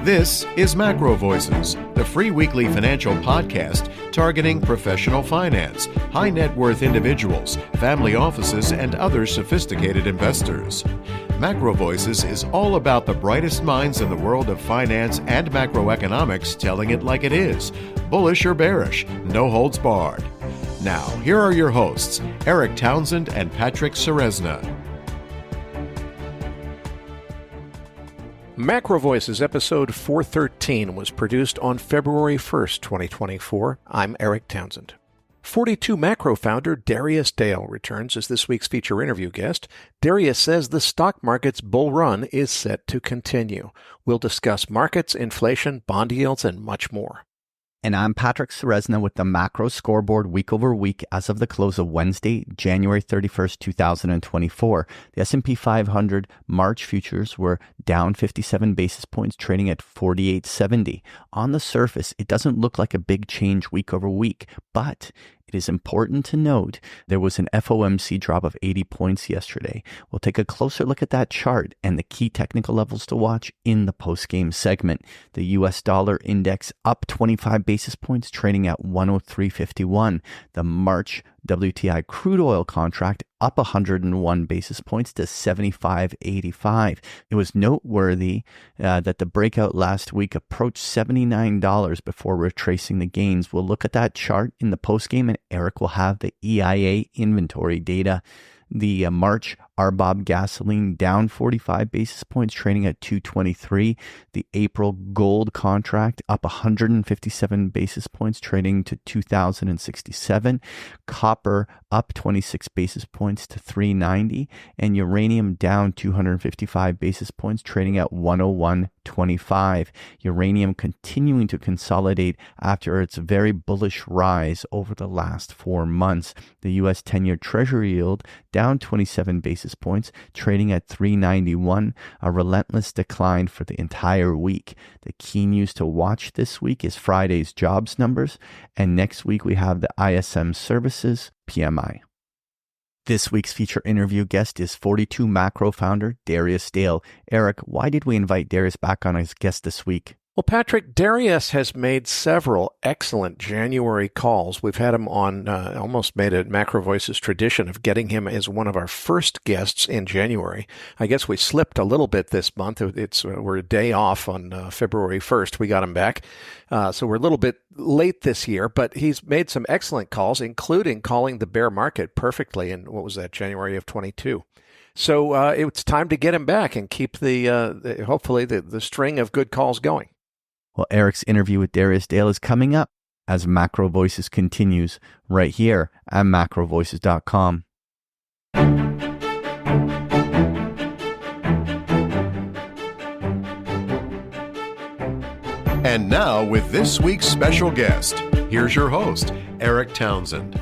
This is MacroVoices, the free weekly financial podcast targeting professional finance, high net worth individuals, family offices, and other sophisticated investors. MacroVoices is all about the brightest minds in the world of finance and macroeconomics telling it like it is, bullish or bearish, no holds barred. Now, here are your hosts, Eric Townsend and Patrick Ceresna. MacroVoices episode 413 was produced on February 1st, 2024. I'm Eric Townsend. 42 Macro founder Darius Dale returns as this week's feature interview guest. Darius says the stock market's bull run is set to continue. We'll discuss markets, inflation, bond yields, and much more. And I'm Patrick Ceresna with the Macro Scoreboard week over week as of the close of Wednesday, January 31st, 2024. The S&P 500 March futures were down 57 basis points, trading at 48.70. On the surface, it doesn't look like a big change week over week, but it is important to note there was an FOMC drop of 80 points yesterday. We'll take a closer look at that chart and the key technical levels to watch in the postgame segment. The US dollar index up 25 basis points, trading at 103.51. The March WTI crude oil contract up 101 basis points to 75.85. It was noteworthy that the breakout last week approached $79 before retracing the gains. We'll look at that chart in the postgame, and Eric will have the EIA inventory data. The March RBOB gasoline down 45 basis points, trading at 223. The April gold contract up 157 basis points, trading to 2,067. Copper up 26 basis points to 390. And uranium down 255 basis points, trading at 101.25. Uranium continuing to consolidate after its very bullish rise over the last 4 months. The U.S. 10-year Treasury yield down 27 basis points, trading at 391, a relentless decline for the entire week. The key news to watch this week is Friday's jobs numbers, and next week we have the ISM Services PMI. This week's feature interview guest is 42 Macro founder Darius Dale. Eric, why did we invite Darius back on as guest this week? Well, Patrick, Darius has made several excellent January calls. We've had him on, almost made a MacroVoices tradition of getting him as one of our first guests in January. I guess we slipped a little bit this month. We're a day off on February 1st. We got him back. So we're a little bit late this year, but he's made some excellent calls, including calling the bear market perfectly in, what was that, January of 22. So it's time to get him back and keep hopefully the string of good calls going. Well, Eric's interview with Darius Dale is coming up as MacroVoices continues right here at MacroVoices.com. And now, with this week's special guest, here's your host, Eric Townsend.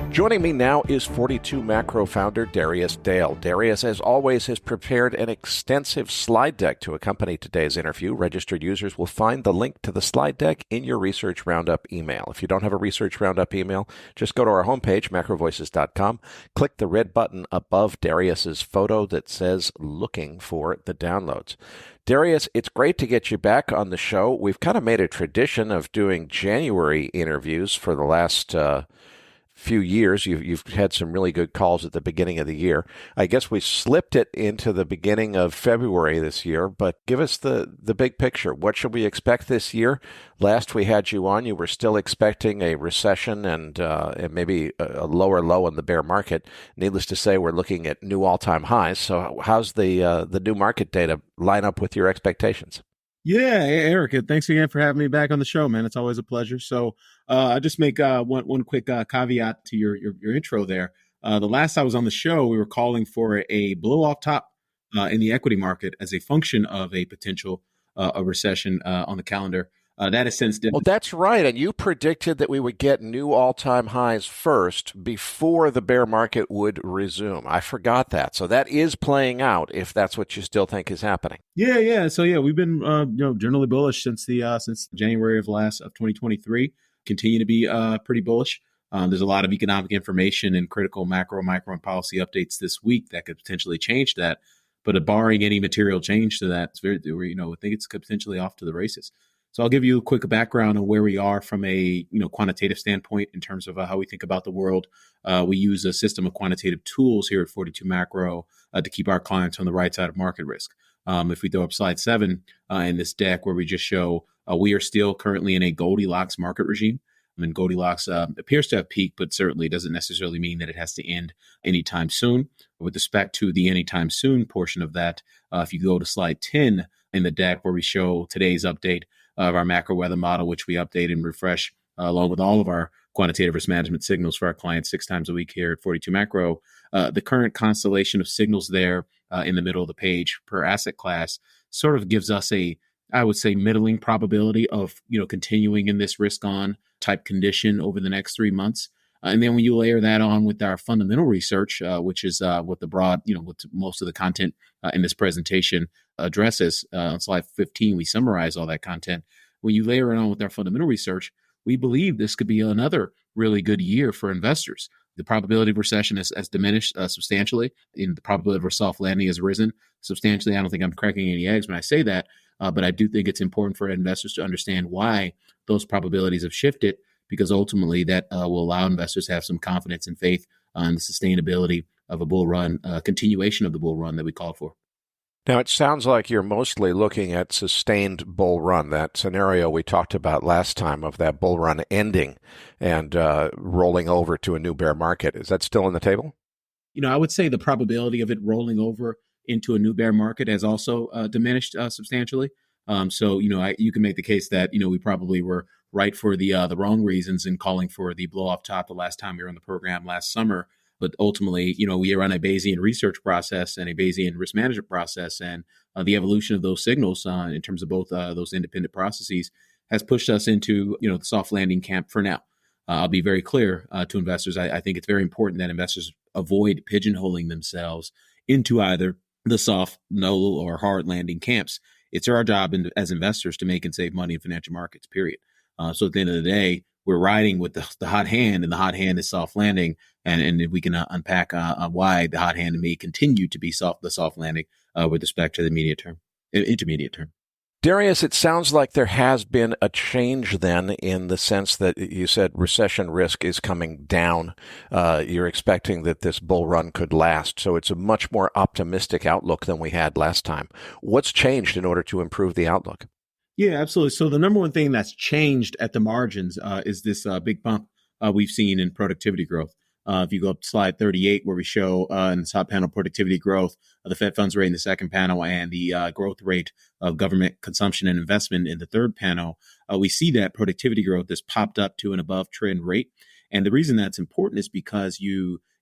Joining me now is 42 Macro founder Darius Dale. Darius, as always, has prepared an extensive slide deck to accompany today's interview. Registered users will find the link to the slide deck in your Research Roundup email. If you don't have a Research Roundup email, just go to our homepage, MacroVoices.com, click the red button above Darius's photo that says looking for the downloads. Darius, it's great to get you back on the show. We've kind of made a tradition of doing January interviews for the last few years. You've had some really good calls at the beginning of the year. I guess we slipped it into the beginning of February this year, but give us the big picture. What should we expect this year? Last we had you on, you were still expecting a recession and maybe a lower low in the bear market. Needless to say, we're looking at new all-time highs. So how's the new market data line up with your expectations? Yeah, Eric, thanks again for having me back on the show, man. It's always a pleasure. So I just make one quick caveat to your intro there. The last I was on the show, we were calling for a blow off top in the equity market as a function of a potential a recession on the calendar. That has since Well, that's right. And you predicted that we would get new all-time highs first before the bear market would resume. I forgot that. So that is playing out if that's what you still think is happening. Yeah. So we've been generally bullish since January of 2023. Continue to be pretty bullish. There's a lot of economic information and critical macro and policy updates this week that could potentially change that. But barring any material change to that, it's very, I think it's potentially off to the races. So I'll give you a quick background on where we are from a quantitative standpoint in terms of how we think about the world. We use a system of quantitative tools here at 42 Macro to keep our clients on the right side of market risk. If we throw up slide 7 in this deck where we just show we are still currently in a Goldilocks market regime. And Goldilocks appears to have peaked, but certainly doesn't necessarily mean that it has to end anytime soon. With respect to the anytime soon portion of that, if you go to slide 10 in the deck where we show today's update of our macro weather model, which we update and refresh along with all of our quantitative risk management signals for our clients 6 times a week here at 42 Macro. The current constellation of signals there in the middle of the page per asset class sort of gives us I would say, middling probability of continuing in this risk on type condition over the next 3 months. And then when you layer that on with our fundamental research, which is what the broad, what most of the content in this presentation addresses, on slide 15, we summarize all that content. When you layer it on with our fundamental research, we believe this could be another really good year for investors. The probability of recession has diminished substantially, and the probability of a soft landing has risen substantially. I don't think I'm cracking any eggs when I say that, but I do think it's important for investors to understand why those probabilities have shifted, because ultimately that will allow investors to have some confidence and faith on the sustainability of a bull run, continuation of the bull run that we called for. Now, it sounds like you're mostly looking at sustained bull run, that scenario we talked about last time of that bull run ending and rolling over to a new bear market. Is that still on the table? I would say the probability of it rolling over into a new bear market has also diminished substantially. So, you can make the case that, we probably were right for the wrong reasons in calling for the blow off top the last time we were on the program last summer. But ultimately, we run a Bayesian research process and a Bayesian risk management process, and the evolution of those signals in terms of both those independent processes has pushed us into, the soft landing camp for now. I'll be very clear to investors. I think it's very important that investors avoid pigeonholing themselves into either the soft, no, or hard landing camps. It's our job as investors to make and save money in financial markets, period. So at the end of the day, we're riding with the hot hand, and the hot hand is soft landing. And if we can unpack why the hot hand may continue to be the soft landing with respect to the intermediate term. Darius, it sounds like there has been a change then in the sense that you said recession risk is coming down. You're expecting that this bull run could last. So it's a much more optimistic outlook than we had last time. What's changed in order to improve the outlook? Yeah, absolutely. So the number one thing that's changed at the margins is this big bump we've seen in productivity growth. If you go up to slide 38, where we show in the top panel productivity growth, the Fed funds rate in the second panel, and the growth rate of government consumption and investment in the third panel, we see that productivity growth has popped up to an above trend rate. And the reason that's important is because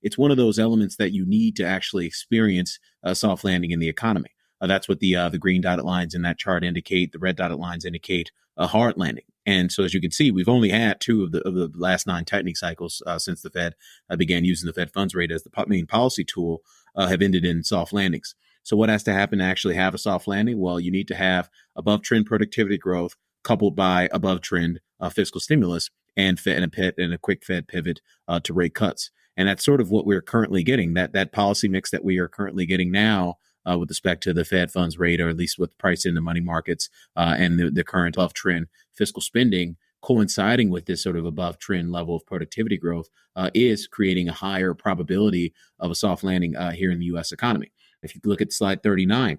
it's one of those elements that you need to actually experience a soft landing in the economy. That's what the green dotted lines in that chart indicate. The red dotted lines indicate a hard landing. And so, as you can see, we've only had 2 of the last 9 tightening cycles since the Fed began using the Fed funds rate as the main policy tool have ended in soft landings. So what has to happen to actually have a soft landing? Well, you need to have above trend productivity growth coupled by above trend fiscal stimulus and a quick Fed pivot to rate cuts. And that's sort of what we're currently getting, that policy mix that we are currently getting now with respect to the Fed funds rate, or at least with price in the money markets and the current above trend fiscal spending coinciding with this sort of above trend level of productivity growth is creating a higher probability of a soft landing here in the U.S. economy. If you look at slide 39,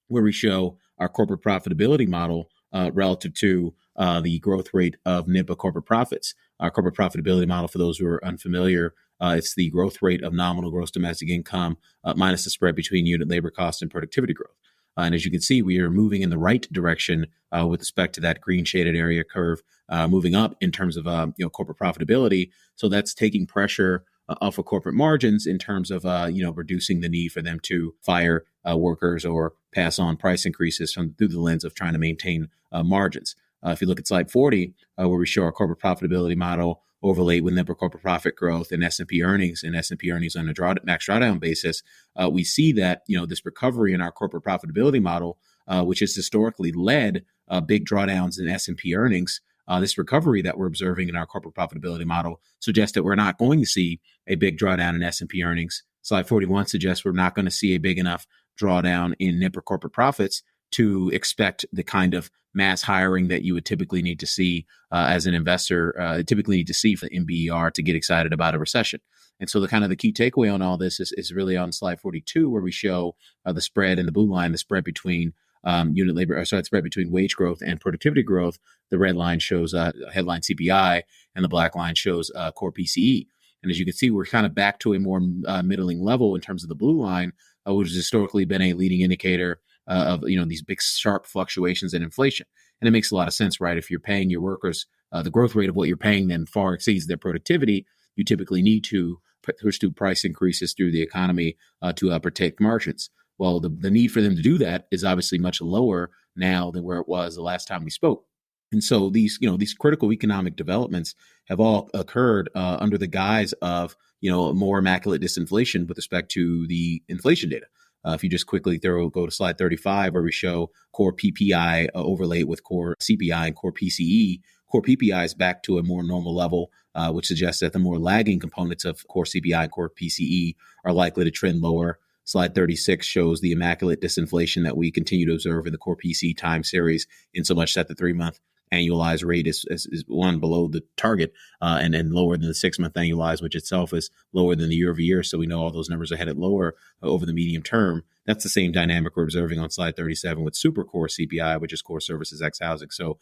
where we show our corporate profitability model relative to the growth rate of NIPA corporate profits. Our corporate profitability model, for those who are unfamiliar, it's the growth rate of nominal gross domestic income minus the spread between unit labor cost and productivity growth. And as you can see, we are moving in the right direction with respect to that green shaded area curve, moving up in terms of corporate profitability. So that's taking pressure off of corporate margins in terms of reducing the need for them to fire workers or pass on price increases through the lens of trying to maintain margins. If you look at slide 40, where we show our corporate profitability model overlaid with NIPA corporate profit growth and S&P earnings on a max drawdown basis, we see that this recovery in our corporate profitability model, which has historically led big drawdowns in S&P earnings, this recovery that we're observing in our corporate profitability model suggests that we're not going to see a big drawdown in S&P earnings. Slide 41 suggests we're not going to see a big enough drawdown in NIP or corporate profits to expect the kind of mass hiring that you would typically need to see as an investor, typically need to see for the NBER to get excited about a recession. And so the key takeaway on all this is really on slide 42, where we show the spread in the blue line, the spread between the spread between wage growth and productivity growth. The red line shows headline CPI, and the black line shows core PCE. And as you can see, we're kind of back to a more middling level in terms of the blue line, which has historically been a leading indicator of these big sharp fluctuations in inflation. And it makes a lot of sense, right? If you're paying your workers, the growth rate of what you're paying them far exceeds their productivity, you typically need to push through price increases through the economy to protect margins. Well, the need for them to do that is obviously much lower now than where it was the last time we spoke. And so these critical economic developments have all occurred under the guise of, more immaculate disinflation with respect to the inflation data. If you just quickly go to slide 35, where we show core PPI overlaid with core CPI and core PCE. Core PPI is back to a more normal level, which suggests that the more lagging components of core CPI and core PCE are likely to trend lower. Slide 36 shows the immaculate disinflation that we continue to observe in the core PCE time series, in so much that the 3-month annualized rate is one below the target and lower than the 6-month annualized, which itself is lower than the year over year. So we know all those numbers are headed lower over the medium term. That's the same dynamic we're observing on slide 37 with super core CPI, which is core services ex housing. So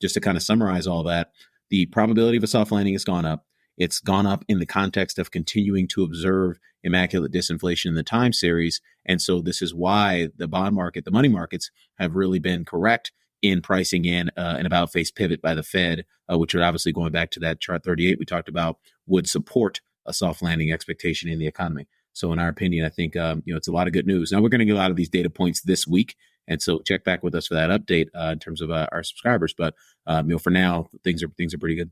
just to kind of summarize all that, the probability of a soft landing has gone up. It's gone up in the context of continuing to observe immaculate disinflation in the time series. And so this is why the bond market, the money markets, have really been correct in pricing in an about-face pivot by the Fed, which are obviously, going back to that chart 38 we talked about, would support a soft landing expectation in the economy. So in our opinion, I think it's a lot of good news. Now we're going to get a lot of these data points this week, and so check back with us for that update in terms of our subscribers. But for now, things are pretty good.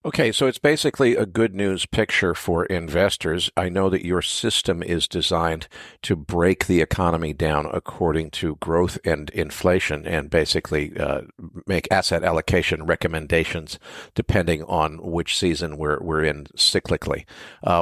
Okay, so it's basically a good news picture for investors. I know that your system is designed to break the economy down according to growth and inflation, and basically make asset allocation recommendations depending on which season we're in cyclically.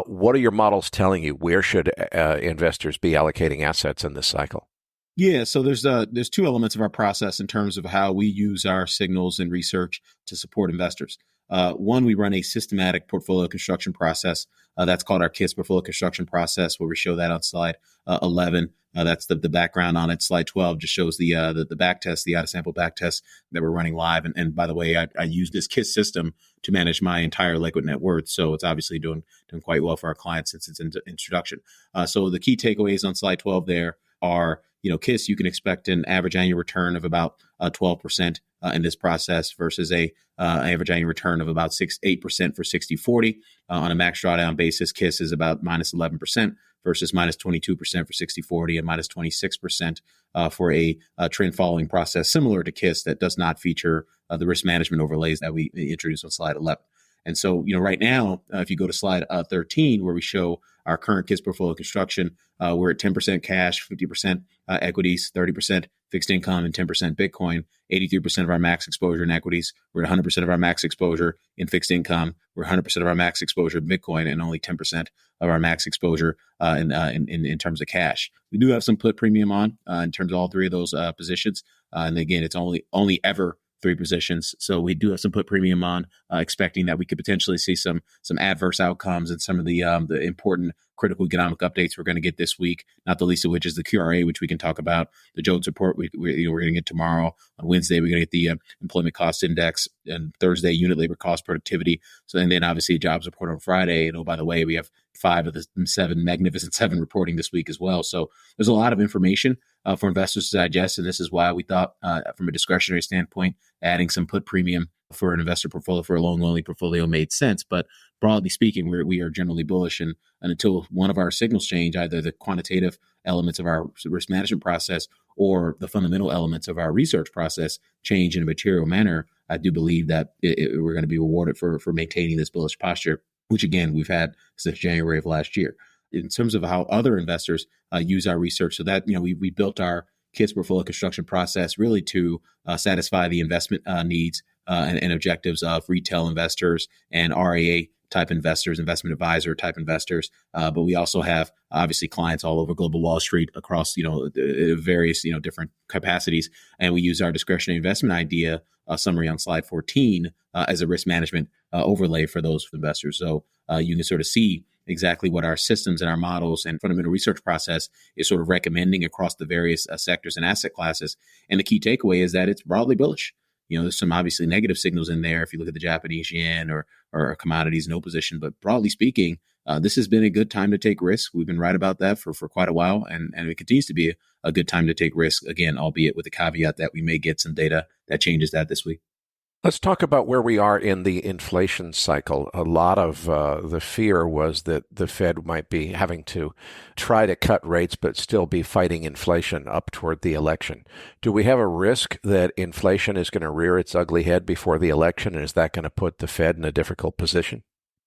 What are your models telling you? Where should investors be allocating assets in this cycle? Yeah, so there's 2 elements of our process in terms of how we use our signals and research to support investors. One, we run a systematic portfolio construction process. That's called our KISS portfolio construction process, where we show that on slide 11. That's the background on it. Slide 12 just shows the back test, the out-of-sample back test that we're running live. And by the way, I use this KISS system to manage my entire liquid net worth. So it's obviously doing quite well for our clients since its introduction. So the key takeaways on slide 12 there are, KISS, you can expect an average annual return of about 12% in this process versus a average annual return of about 8% for 60-40. On a max drawdown basis, KISS is about minus 11% versus minus 22% for 60-40 and minus 26% for a trend following process similar to KISS that does not feature the risk management overlays that we introduced on slide 11. And so, right now, if you go to slide 13, where we show our current KISS portfolio construction, we're at 10% cash, 50% equities, 30% fixed income, and 10% Bitcoin. 83% of our max exposure in equities. We're at 100% of our max exposure in fixed income. We're 100% of our max exposure in Bitcoin, and only 10% of our max exposure in terms of cash. We do have some put premium on in terms of all 3 of those positions. And again, it's only ever 3 positions. So we do have some put premium on, expecting that we could potentially see some adverse outcomes and some of the important critical economic updates we're going to get this week, not the least of which is the QRA, which we can talk about. The Jones report we're going to get tomorrow. On Wednesday, we're going to get the employment cost index, and Thursday, unit labor cost productivity. So, and then obviously a jobs report on Friday. And by the way, we have 5 of the 7 magnificent 7 reporting this week as well. So there's a lot of information for investors to digest. And this is why we thought from a discretionary standpoint, adding some put premium for an investor portfolio, for a loan-only portfolio, made sense. But broadly speaking, we are generally bullish. And until one of our signals change, either the quantitative elements of our risk management process or the fundamental elements of our research process change in a material manner, I do believe that we're going to be rewarded for maintaining this bullish posture, which again, we've had since January of last year. In terms of how other investors use our research, so that, we built our KISS portfolio construction process really to satisfy the investment needs and objectives of retail investors and RIA type investors, investment advisor type investors. But we also have obviously clients all over global Wall Street across, various, different capacities. And we use our discretionary investment idea summary on slide 14 as a risk management overlay for those investors. So you can sort of see exactly what our systems and our models and fundamental research process is sort of recommending across the various sectors and asset classes. And the key takeaway is that it's broadly bullish. There's some obviously negative signals in there if you look at the Japanese yen or commodities, no position. But broadly speaking, this has been a good time to take risks. We've been right about that for quite a while, and it continues to be a good time to take risks, again, albeit with the caveat that we may get some data that changes that this week. Let's talk about where we are in the inflation cycle. A lot of the fear was that the Fed might be having to try to cut rates but still be fighting inflation up toward the election. Do we have a risk that inflation is going to rear its ugly head before the election, and is that going to put the Fed in a difficult position?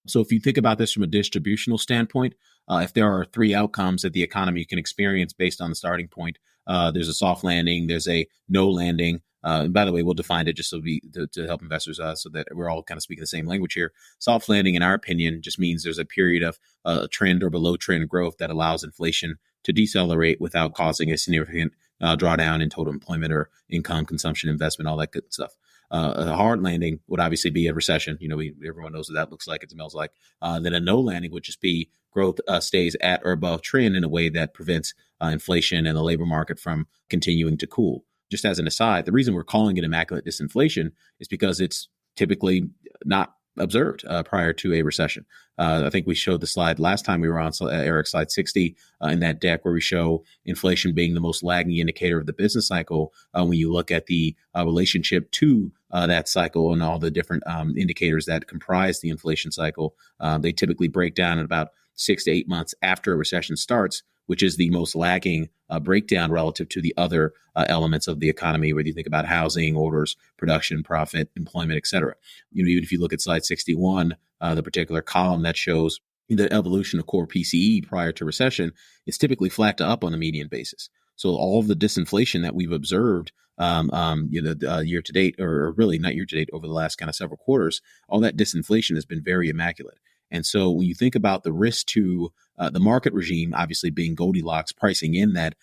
So if you think about this from a distributional standpoint, if there are three outcomes that the economy can experience based on the starting point, there's a soft landing, there's a no landing. And by the way, we'll define it just to help investors so that we're all kind of speaking the same language here. Soft landing, in our opinion, just means there's a period of trend or below trend growth that allows inflation to decelerate without causing a significant drawdown in total employment or income, consumption, investment, all that good stuff. A hard landing would obviously be a recession. Everyone knows what that looks like. It smells like. Then a no landing would just be growth stays at or above trend in a way that prevents inflation and the labor market from continuing to cool. Just as an aside, the reason we're calling it immaculate disinflation is because it's typically not observed prior to a recession. I think we showed the slide last time we were on, Eric, slide 60 in that deck where we show inflation being the most lagging indicator of the business cycle. When you look at the relationship to that cycle and all the different indicators that comprise the inflation cycle, they typically break down at about 6 to 8 months after a recession starts, which is the most lagging breakdown relative to the other elements of the economy, whether you think about housing, orders, production, profit, employment, et cetera. Even if you look at slide 61, the particular column that shows the evolution of core PCE prior to recession, it's typically flat to up on a median basis. So all of the disinflation that we've observed, year to date, or really not year to date, over the last kind of several quarters, all that disinflation has been very immaculate. And so when you think about the risk to the market regime, obviously being Goldilocks, pricing in that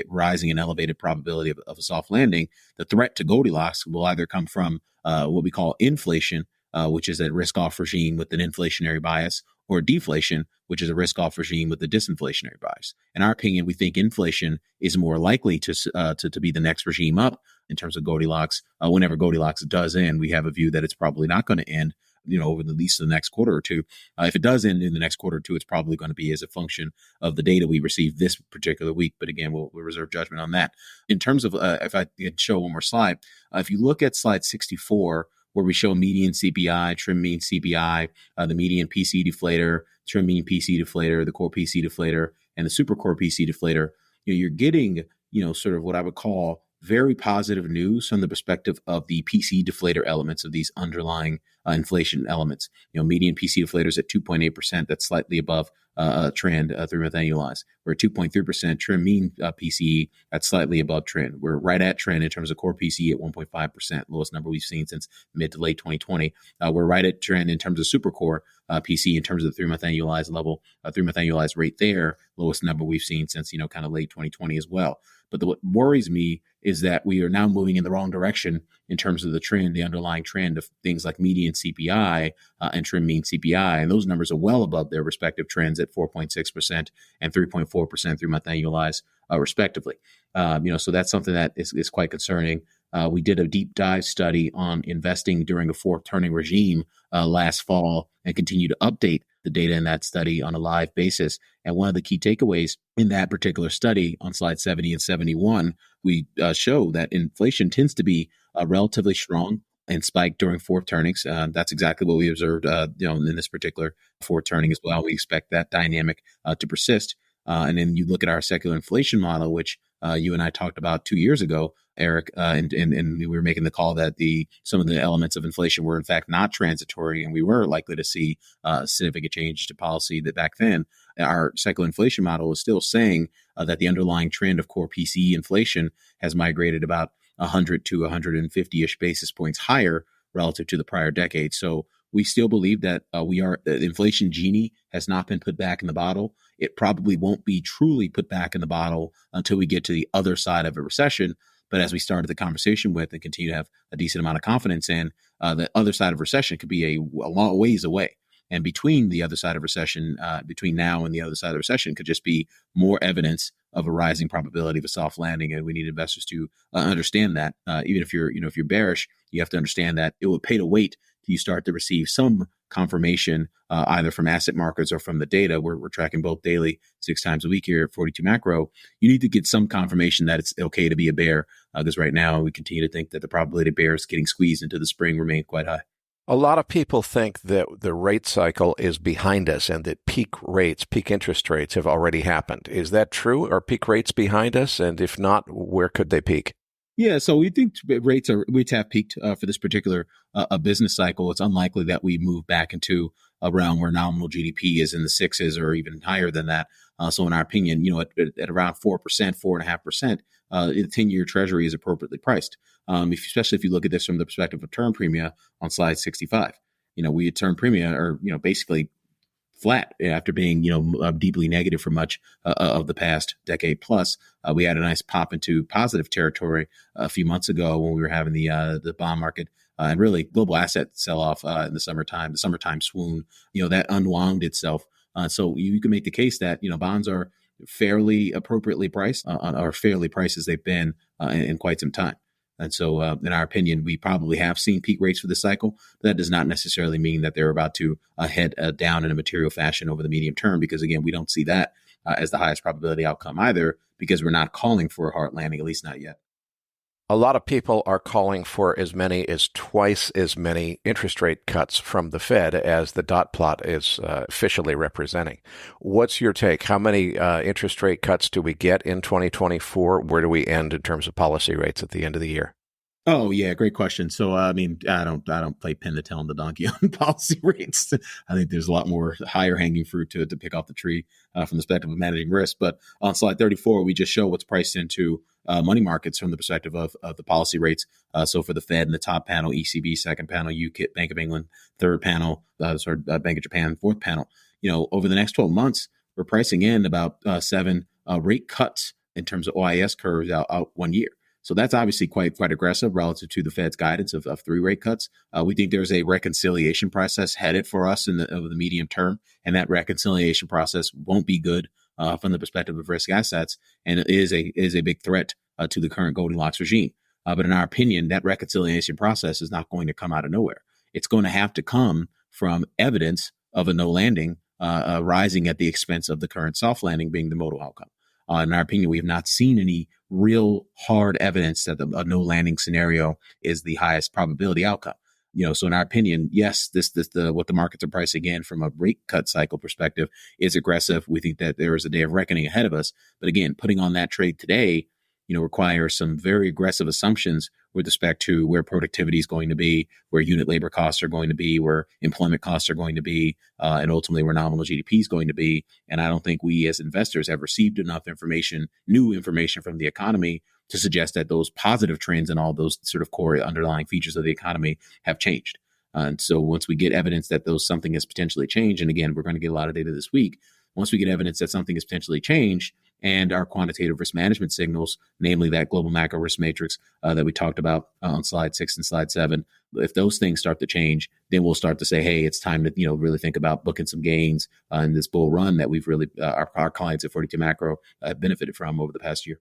rising and elevated probability of a soft landing, the threat to Goldilocks will either come from what we call inflation, which is a risk-off regime with an inflationary bias, or deflation, which is a risk-off regime with a disinflationary bias. In our opinion, we think inflation is more likely to be the next regime up in terms of Goldilocks. Whenever Goldilocks does end, we have a view that it's probably not going to end over at least the next quarter or two. If it does end in the next quarter or two, it's probably going to be as a function of the data we receive this particular week. But again, we'll reserve judgment on that. In terms of, if I could show one more slide, if you look at slide 64, where we show median CPI, trim mean CPI, the median PC deflator, trim mean PC deflator, the core PC deflator, and the super core PC deflator, you're getting, sort of what I would call very positive news from the perspective of the PC deflator elements of these underlying inflation elements. Median PC deflators at 2.8%, that's slightly above trend 3-month annualized. We're at 2.3% trim mean PCE, that's slightly above trend. We're right at trend in terms of core PCE at 1.5%, lowest number we've seen since mid to late 2020. We're right at trend in terms of super core PCE in terms of the 3-month annualized level, 3-month annualized rate there, lowest number we've seen since, kind of late 2020 as well. But what worries me is that we are now moving in the wrong direction in terms of the trend, the underlying trend of things like median CPI and trim mean CPI. And those numbers are well above their respective trends at 4.6% and 3.4% 3-month annualized, respectively. So that's something that is quite concerning. We did a deep dive study on investing during a fourth turning regime last fall and continue to update the data in that study on a live basis. And one of the key takeaways in that particular study on slide 70 and 71, we show that inflation tends to be relatively strong and spike during fourth turnings. That's exactly what we observed in this particular fourth turning as well. We expect that dynamic to persist. And then you look at our secular inflation model, which you and I talked about 2 years ago, Eric, and we were making the call that some of the elements of inflation were in fact not transitory, and we were likely to see significant change to policy that back then. Our secular inflation model is still saying that the underlying trend of core PCE inflation has migrated about 100 to 150-ish basis points higher relative to the prior decade. So we still believe that the inflation genie has not been put back in the bottle. It probably won't be truly put back in the bottle until we get to the other side of a recession. But as we started the conversation with and continue to have a decent amount of confidence in, the other side of recession could be a long ways away. And between the other side of recession, between now and the other side of the recession, could just be more evidence of a rising probability of a soft landing. And we need investors to understand that. Even if you're bearish, you have to understand that it will pay to wait till you start to receive some confirmation, either from asset markets or from the data. We're tracking both daily, 6 times a week here at 42 Macro. You need to get some confirmation that it's okay to be a bear, because right now we continue to think that the probability of bears getting squeezed into the spring remain quite high. A lot of people think that the rate cycle is behind us and that peak interest rates have already happened. Is that true? Are peak rates behind us? And if not, where could they peak? Yeah, so we think rates have peaked for this particular business cycle. It's unlikely that we move back into a realm where nominal GDP is in the sixes or even higher than that. So in our opinion, at around 4%, 4.5%, the 10-year Treasury is appropriately priced. Especially if you look at this from the perspective of term premia on slide 65. We at term premia are basically flat after being deeply negative for much of the past decade plus. We had a nice pop into positive territory a few months ago when we were having the bond market and really global asset sell off in the summertime swoon. That unwound itself. So you can make the case that bonds are fairly appropriately priced, or fairly priced as they've been in quite some time. And so, in our opinion, we probably have seen peak rates for this cycle. But that does not necessarily mean that they're about to head down in a material fashion over the medium term, because, again, we don't see that as the highest probability outcome either, because we're not calling for a hard landing, at least not yet. A lot of people are calling for as many as twice as many interest rate cuts from the Fed as the dot plot is officially representing. What's your take? How many interest rate cuts do we get in 2024? Where do we end in terms of policy rates at the end of the year? Oh, yeah, great question. So, I don't play pin the tail on the donkey on policy rates. I think there's a lot more higher hanging fruit to pick off the tree from the perspective of managing risk. But on slide 34, we just show what's priced into money markets from the perspective of the policy rates. So for the Fed in the top panel, ECB, second panel, UKIP, Bank of England, third panel, Bank of Japan, fourth panel. Over the next 12 months, we're pricing in about 7 rate cuts in terms of OIS curves out 1 year. So that's obviously quite aggressive relative to the Fed's guidance of 3 rate cuts. We think there's a reconciliation process headed for us over the medium term, and that reconciliation process won't be good from the perspective of risk assets, and it is a big threat to the current Goldilocks regime. But in our opinion, that reconciliation process is not going to come out of nowhere. It's going to have to come from evidence of a no landing rising at the expense of the current soft landing being the modal outcome. In our opinion, we have not seen any real hard evidence that a no landing scenario is the highest probability outcome. So in our opinion, yes, what the markets are pricing in from a rate cut cycle perspective is aggressive. We think that there is a day of reckoning ahead of us. But again, putting on that trade today, requires some very aggressive assumptions with respect to where productivity is going to be, where unit labor costs are going to be, where employment costs are going to be, and ultimately where nominal GDP is going to be. And I don't think we as investors have received enough new information from the economy to suggest that those positive trends and all those sort of core underlying features of the economy have changed. And so once we get evidence that something has potentially changed, and again, we're going to get a lot of data this week, once we get evidence that something has potentially changed, and our quantitative risk management signals, namely that global macro risk matrix that we talked about on slide 6 and slide 7, if those things start to change, then we'll start to say, hey, it's time to really think about booking some gains in this bull run that we've really our clients at 42 Macro have benefited from over the past year.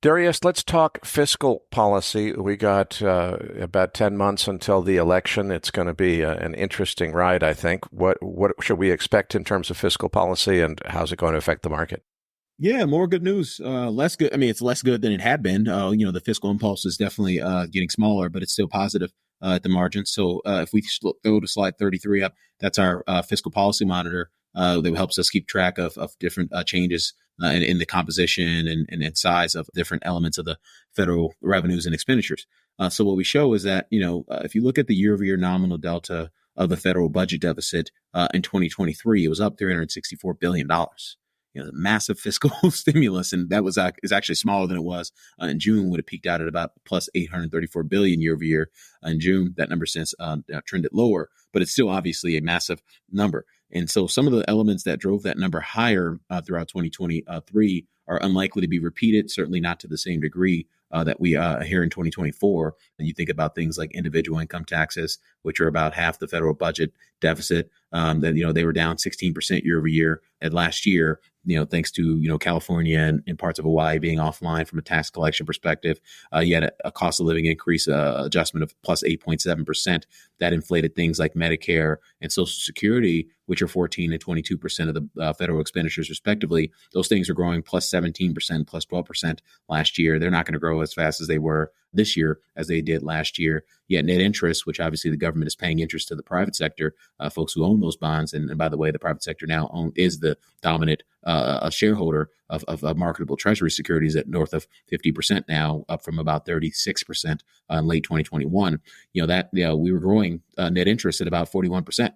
Darius, let's talk fiscal policy. We got about 10 months until the election. It's going to be an interesting ride, I think. What should we expect in terms of fiscal policy, and how's it going to affect the market? Yeah, more good news. Less good. I mean, it's less good than it had been. The fiscal impulse is definitely getting smaller, but it's still positive at the margin. So if we go to slide 33 up, that's our fiscal policy monitor that helps us keep track of different changes in the composition and size of different elements of the federal revenues and expenditures. So what we show is that, if you look at the year-over-year nominal delta of the federal budget deficit in 2023, it was up $364 billion. massive fiscal stimulus, and that is actually smaller than it was in June. Would have peaked out at about plus 834 billion year over year in June. That number since trended lower, but it's still obviously a massive number. And so some of the elements that drove that number higher throughout 2023 are unlikely to be repeated, certainly not to the same degree that we here in 2024. And you think about things like individual income taxes, which are about half the federal budget deficit. That they were down 16% year over year at last year. Thanks to California and parts of Hawaii being offline from a tax collection perspective. You had a cost of living increase adjustment of plus 8.7%. That inflated things like Medicare and Social Security, which are 14 and 22% of the federal expenditures respectively. Those things are growing plus 17%, plus 12% last year. They're not going to grow as fast as they were this year as they did last year. Yet net interest, which obviously the government is paying interest to the private sector, folks who own those bonds. And by the way, the private sector now is the dominant shareholder of marketable treasury securities at north of 50% now, up from about 36% in late 2021. We were growing net interest at about 41%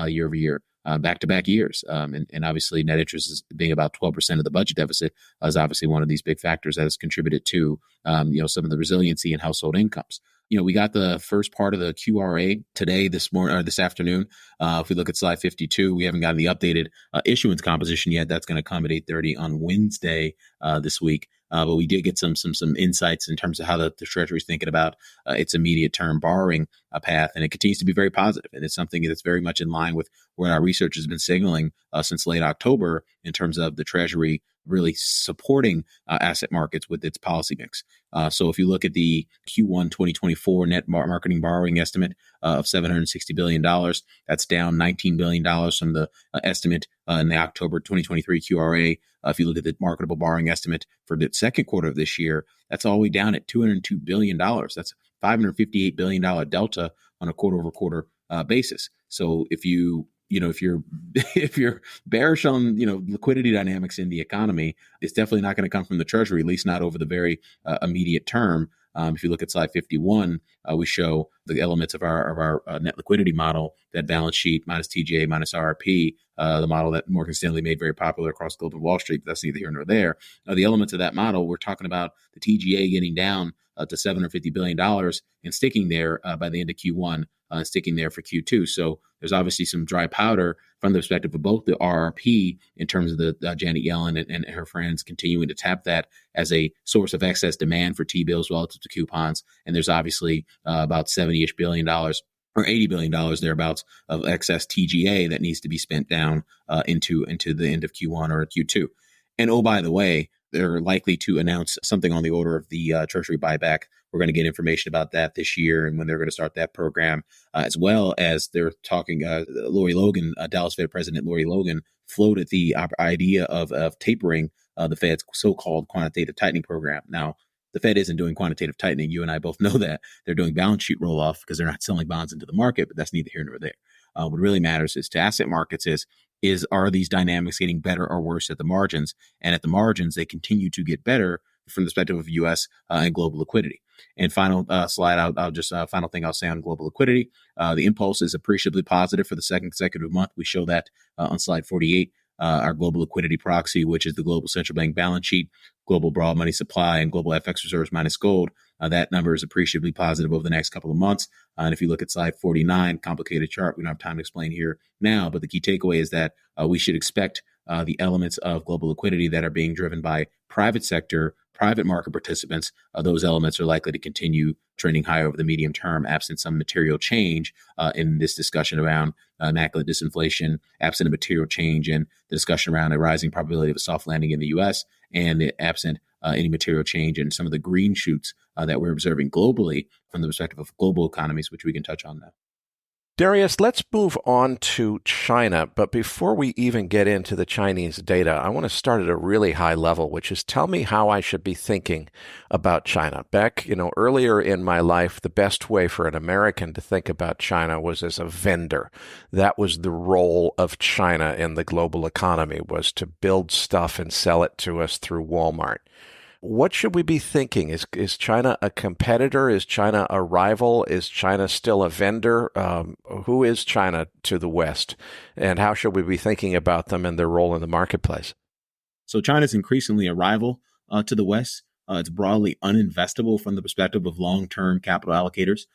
year over year. Back-to-back years. And obviously net interest is being about 12% of the budget deficit is obviously one of these big factors that has contributed to, some of the resiliency in household incomes. We got the first part of the QRA today, this afternoon. If we look at slide 52, we haven't gotten the updated issuance composition yet. That's going to come at 8:30 on Wednesday this week. But we did get some insights in terms of how the Treasury is thinking about its immediate term borrowing path, and it continues to be very positive. And it's something that's very much in line with what our research has been signaling since late October in terms of the Treasury really supporting asset markets with its policy mix. So if you look at the Q1 2024 net marketing borrowing estimate of $760 billion, that's down $19 billion from the estimate in the October 2023 QRA. If you look at the marketable borrowing estimate for the second quarter of this year, that's all the way down at $202 billion. That's $558 billion delta on a quarter over quarter basis. So if you're bearish on liquidity dynamics in the economy, it's definitely not going to come from the Treasury, at least not over the very immediate term. If you look at slide 51, we show the elements of our net liquidity model, that balance sheet minus TGA minus RRP, the model that Morgan Stanley made very popular across global Wall Street. But that's neither here nor there. The elements of that model, we're talking about the TGA getting down to $750 billion and sticking there by the end of Q1, and sticking there for Q2. So there's obviously some dry powder from the perspective of both the RRP in terms of the Janet Yellen and her friends continuing to tap that as a source of excess demand for T-bills relative to coupons. And there's obviously about $70-ish billion or $80 billion thereabouts of excess TGA that needs to be spent down into the end of Q1 or Q2. And oh, by the way, they're likely to announce something on the order of the Treasury buyback. We're going to get information about that this year and when they're going to start that program, as well as they're talking. Lori Logan, Dallas Fed President Lori Logan, floated the idea of tapering the Fed's so-called quantitative tightening program. Now, the Fed isn't doing quantitative tightening. You and I both know that. They're doing balance sheet roll-off because they're not selling bonds into the market, but that's neither here nor there. What really matters is to asset markets are these dynamics getting better or worse at the margins? And at the margins, they continue to get better from the perspective of U.S. And global liquidity. And final slide, I'll just final thing I'll say on global liquidity. The impulse is appreciably positive for the second consecutive month. We show that on slide 48. Our global liquidity proxy, which is the global central bank balance sheet, global broad money supply, and global FX reserves minus gold. That number is appreciably positive over the next couple of months. And if you look at slide 49, complicated chart, we don't have time to explain here now, but the key takeaway is that we should expect the elements of global liquidity that are being driven by private sector, private market participants, those elements are likely to continue trending higher over the medium term, absent some material change in this discussion around immaculate disinflation, absent a material change in the discussion around a rising probability of a soft landing in the U.S., and absent any material change in some of the green shoots that we're observing globally from the perspective of global economies, which we can touch on now. Darius, let's move on to China. But before we even get into the Chinese data, I want to start at a really high level, which is tell me how I should be thinking about China. Back, earlier in my life, the best way for an American to think about China was as a vendor. That was the role of China in the global economy, was to build stuff and sell it to us through Walmart. What should we be thinking? Is China a competitor? Is China a rival? Is China still a vendor? Who is China to the West? And how should we be thinking about them and their role in the marketplace? So China is increasingly a rival to the West. It's broadly uninvestable from the perspective of long-term capital allocators.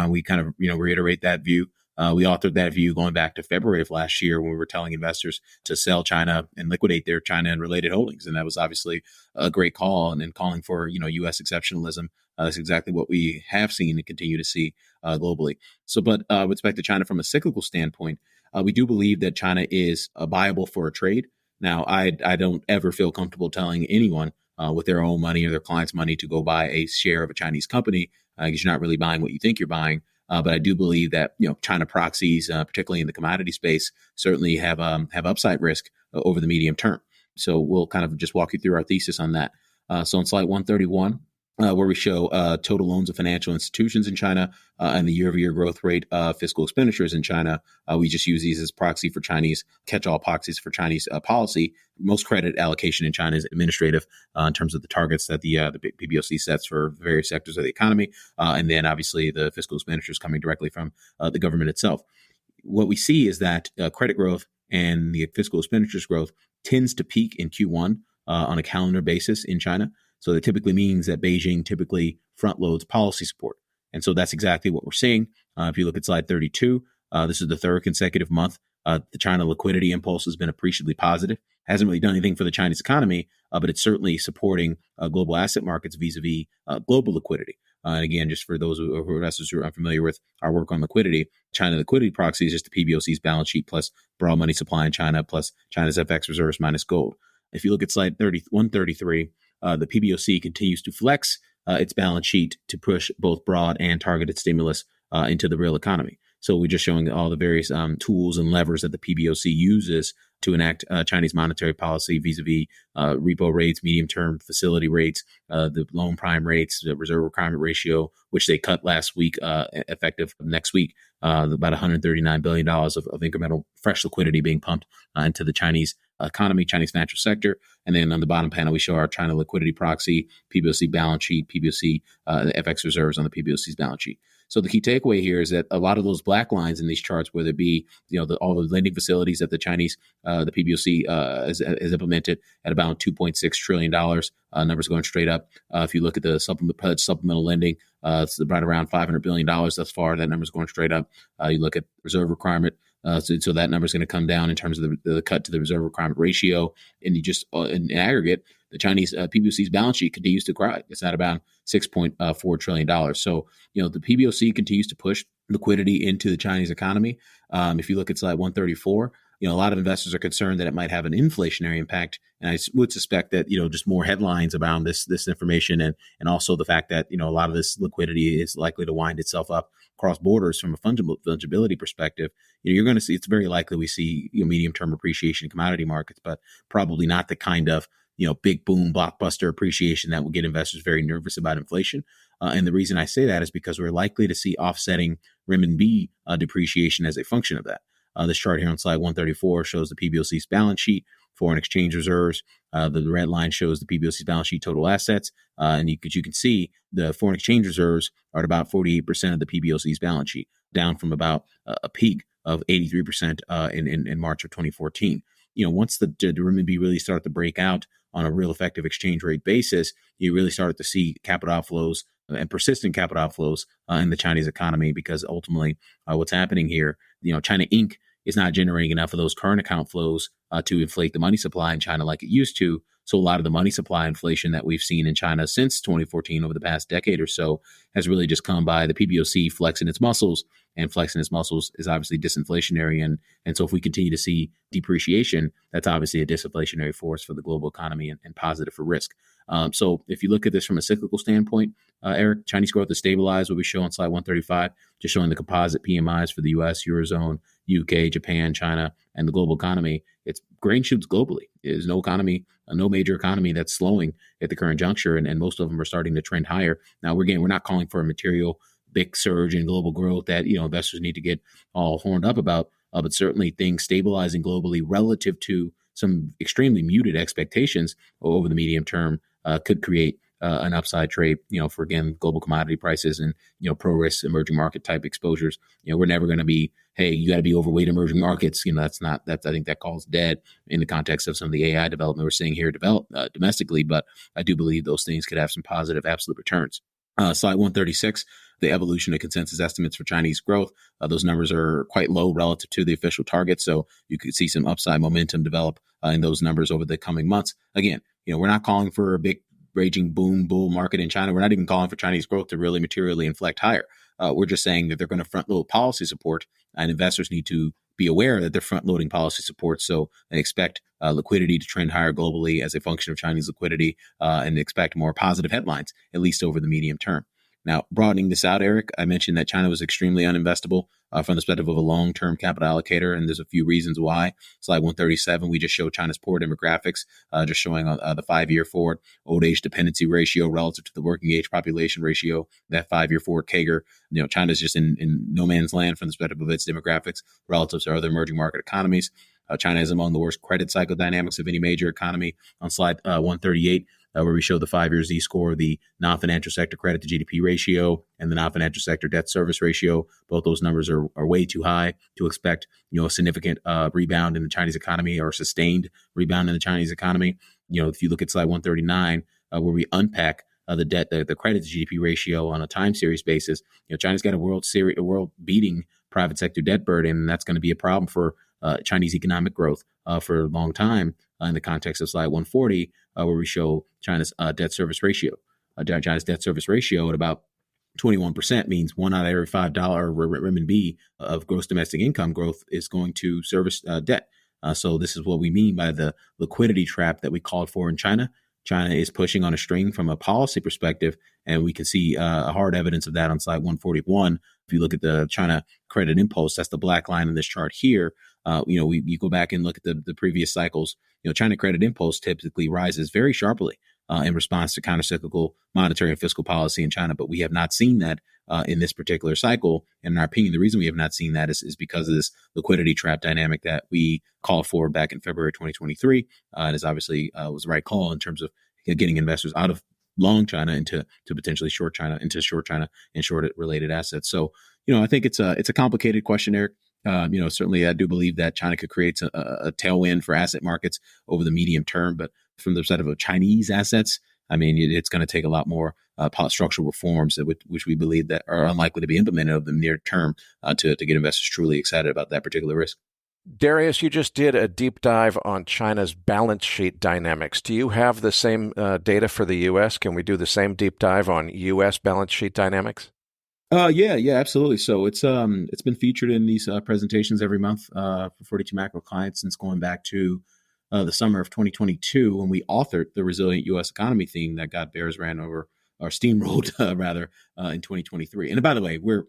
We kind of, reiterate that view. We authored that view going back to February of last year when we were telling investors to sell China and liquidate their China and related holdings. And that was obviously a great call, and then calling for, U.S. exceptionalism. That's exactly what we have seen and continue to see globally. So, but with respect to China from a cyclical standpoint, we do believe that China is viable for a trade. Now, I don't ever feel comfortable telling anyone with their own money or their clients' money to go buy a share of a Chinese company because you're not really buying what you think you're buying. But I do believe that China proxies, particularly in the commodity space, certainly have upside risk over the medium term. So we'll kind of just walk you through our thesis on that. So on slide 131, where we show total loans of financial institutions in China and the year-over-year growth rate of fiscal expenditures in China. We just use these as proxy for Chinese catch-all proxies for Chinese policy. Most credit allocation in China is administrative in terms of the targets that the PBOC sets for various sectors of the economy, and then obviously the fiscal expenditures coming directly from the government itself. What we see is that credit growth and the fiscal expenditures growth tends to peak in Q1 on a calendar basis in China. So that typically means that Beijing typically front loads policy support. And so that's exactly what we're seeing. If you look at slide 32, this is the third consecutive month. The China liquidity impulse has been appreciabtively positive. Hasn't really done anything for the Chinese economy, but it's certainly supporting global asset markets vis-a-vis global liquidity. And again, just for those investors who are unfamiliar with our work on liquidity, China liquidity proxy is just the PBOC's balance sheet plus broad money supply in China plus China's FX reserves minus gold. If you look at slide 133, the PBOC continues to flex its balance sheet to push both broad and targeted stimulus into the real economy. So we're just showing all the various tools and levers that the PBOC uses to enact Chinese monetary policy vis-a-vis repo rates, medium-term facility rates, the loan prime rates, the reserve requirement ratio, which they cut last week, effective next week, about $139 billion of incremental fresh liquidity being pumped into the Chinese economy, Chinese financial sector. And then on the bottom panel, we show our China liquidity proxy, PBOC balance sheet, PBOC FX reserves on the PBOC's balance sheet. So the key takeaway here is that a lot of those black lines in these charts, whether it be all the lending facilities that the Chinese, the PBOC has implemented at about $2.6 trillion, numbers going straight up. If you look at the supplemental lending, it's right around $500 billion thus far. That number's going straight up. You look at reserve requirement. So that number is going to come down in terms of the cut to the reserve requirement ratio. And you just, in aggregate, the Chinese PBOC's balance sheet continues to cry. It's at about $6.4 trillion. So, the PBOC continues to push liquidity into the Chinese economy. If you look at slide 134, a lot of investors are concerned that it might have an inflationary impact. And I would suspect that, just more headlines around this information and also the fact that, a lot of this liquidity is likely to wind itself up across borders from a fungibility perspective. You're going to see, it's very likely we see medium-term appreciation in commodity markets, but probably not the kind of big boom blockbuster appreciation that will get investors very nervous about inflation. And the reason I say that is because we're likely to see offsetting renminbi depreciation as a function of that. This chart here on slide 134 shows the PBOC's balance sheet, foreign exchange reserves. The red line shows the PBOC's balance sheet total assets. And you can see the foreign exchange reserves are at about 48% of the PBOC's balance sheet, down from about a peak of 83% in March of 2014. Once the renminbi really started to break out on a real effective exchange rate basis, you really started to see capital outflows and persistent capital outflows in the Chinese economy, because ultimately what's happening here, China Inc. is not generating enough of those current account flows to inflate the money supply in China like it used to. So a lot of the money supply inflation that we've seen in China since 2014 over the past decade or so has really just come by the PBOC flexing its muscles, and flexing its muscles is obviously disinflationary. And so if we continue to see depreciation, that's obviously a disinflationary force for the global economy and positive for risk. So if you look at this from a cyclical standpoint, Eric, Chinese growth is stabilized, what we show on slide 135, just showing the composite PMIs for the US, Eurozone, UK, Japan, China, and the global economy. It's green shoots globally. There's no economy, no major economy that's slowing at the current juncture, and most of them are starting to trend higher. Now, we're not calling for a material big surge in global growth that investors need to get all horned up about, but certainly things stabilizing globally relative to some extremely muted expectations over the medium term could create an upside trade, for, again, global commodity prices and, pro-risk emerging market type exposures. We're never going to be hey, you got to be overweight emerging markets. I think that call's dead in the context of some of the AI development we're seeing here domestically. But I do believe those things could have some positive absolute returns. Slide 136, the evolution of consensus estimates for Chinese growth. Those numbers are quite low relative to the official target. So you could see some upside momentum develop in those numbers over the coming months. Again, we're not calling for a big raging boom bull market in China. We're not even calling for Chinese growth to really materially inflect higher. We're just saying that they're going to front load policy support, and investors need to be aware that they're front loading policy support. So they expect liquidity to trend higher globally as a function of Chinese liquidity, and expect more positive headlines, at least over the medium term. Now, broadening this out, Eric, I mentioned that China was extremely uninvestable from the perspective of a long-term capital allocator, and there's a few reasons why. Slide 137, we just show China's poor demographics, just showing the 5-year forward old age dependency ratio relative to the working age population ratio, that 5-year forward CAGR. China's just in no man's land from the perspective of its demographics relative to other emerging market economies. China is among the worst credit cycle dynamics of any major economy. On slide 138, where we show the 5-year Z-score, the non-financial sector credit to GDP ratio, and the non-financial sector debt service ratio. Both those numbers are way too high to expect, a significant rebound in the Chinese economy or sustained rebound in the Chinese economy. If you look at slide 139, where we unpack the debt, the credit to GDP ratio on a time series basis, China's got a world beating private sector debt burden, and that's going to be a problem for Chinese economic growth for a long time. In the context of slide 140, where we show China's debt service ratio. China's debt service ratio at about 21% means 1 out of every $5 renminbi of gross domestic income growth is going to service debt. So this is what we mean by the liquidity trap that we called for in China. China is pushing on a string from a policy perspective, and we can see hard evidence of that on slide 141. If you look at the China credit impulse, that's the black line in this chart here. You go back and look at the previous cycles. China credit impulse typically rises very sharply in response to countercyclical monetary and fiscal policy in China, but we have not seen that in this particular cycle. And in our opinion, the reason we have not seen that is because of this liquidity trap dynamic that we called for back in February 2023. And is obviously was the right call in terms of getting investors out of long China into potentially short China and short related assets. So, I think it's a complicated question, Eric. Certainly I do believe that China could create a tailwind for asset markets over the medium term, but from the perspective of Chinese assets, it's going to take a lot more structural reforms, which we believe that are unlikely to be implemented over the near term to get investors truly excited about that particular risk. Darius, you just did a deep dive on China's balance sheet dynamics. Do you have the same data for the U.S.? Can we do the same deep dive on U.S. balance sheet dynamics? Yeah, absolutely. So it's been featured in these presentations every month for 42 Macro clients since going back to the summer of 2022 when we authored the Resilient U.S. Economy theme that got bears ran over or steamrolled in 2023. And by the way, we're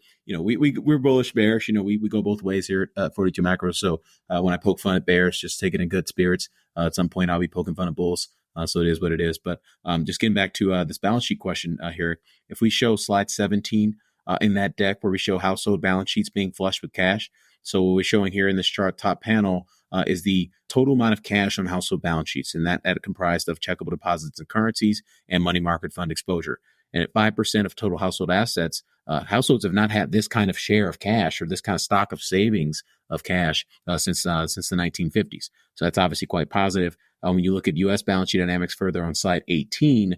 bullish bearish. We go both ways here at 42 Macro. So when I poke fun at bears, just take it in good spirits. At some point, I'll be poking fun at bulls. So it is what it is. But just getting back to this balance sheet question here, if we show slide 17 in that deck where we show household balance sheets being flushed with cash. So what we're showing here in this chart, top panel, is the total amount of cash on household balance sheets, and that comprised of checkable deposits and currencies and money market fund exposure. And at 5% of total household assets, households have not had this kind of share of cash or this kind of stock of savings of cash since the 1950s. So that's obviously quite positive. When you look at U.S. balance sheet dynamics further on slide 18,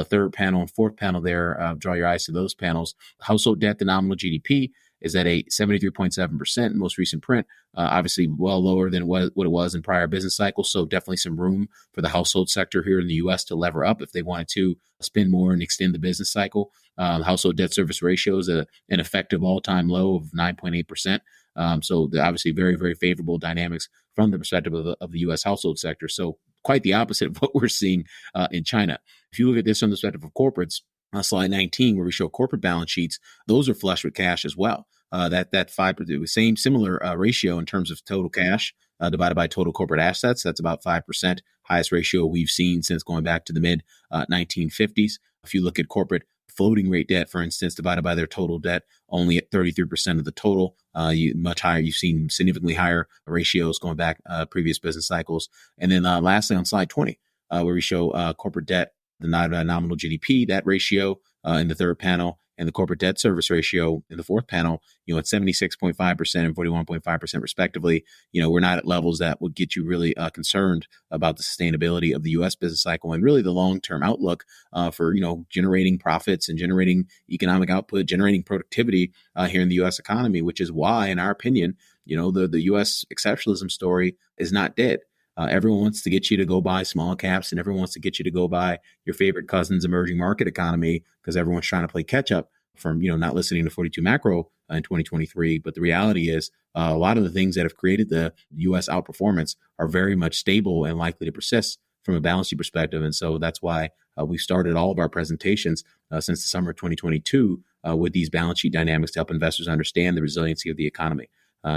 third panel and fourth panel there, draw your eyes to those panels. Household debt to nominal GDP is at a 73.7% most recent print, obviously well lower than what it was in prior business cycles. So definitely some room for the household sector here in the U.S. to lever up if they wanted to spend more and extend the business cycle. Household debt service ratio is an effective all-time low of 9.8%. So obviously very, very favorable dynamics from the perspective of the U.S. household sector. So quite the opposite of what we're seeing in China. If you look at this from the perspective of corporates, slide 19, where we show corporate balance sheets, those are flush with cash as well. That 5%, similar ratio in terms of total cash divided by total corporate assets. That's about 5%, highest ratio we've seen since going back to the mid 1950s. If you look at corporate floating rate debt, for instance, divided by their total debt, only at 33% of the total, much higher. You've seen significantly higher ratios going back previous business cycles. And then lastly, on slide 20, where we show corporate debt, the nominal GDP, that ratio in the third panel and the corporate debt service ratio in the fourth panel, at 76.5% and 41.5% respectively, we're not at levels that would get you really concerned about the sustainability of the U.S. business cycle and really the long-term outlook for, generating profits and generating economic output, generating productivity here in the U.S. economy, which is why, in our opinion, the U.S. exceptionalism story is not dead. Everyone wants to get you to go buy small caps, and everyone wants to get you to go buy your favorite cousin's emerging market economy because everyone's trying to play catch up from not listening to 42 Macro in 2023. But the reality is a lot of the things that have created the U.S. outperformance are very much stable and likely to persist from a balance sheet perspective. And so that's why we started all of our presentations since the summer of 2022 with these balance sheet dynamics to help investors understand the resiliency of the economy.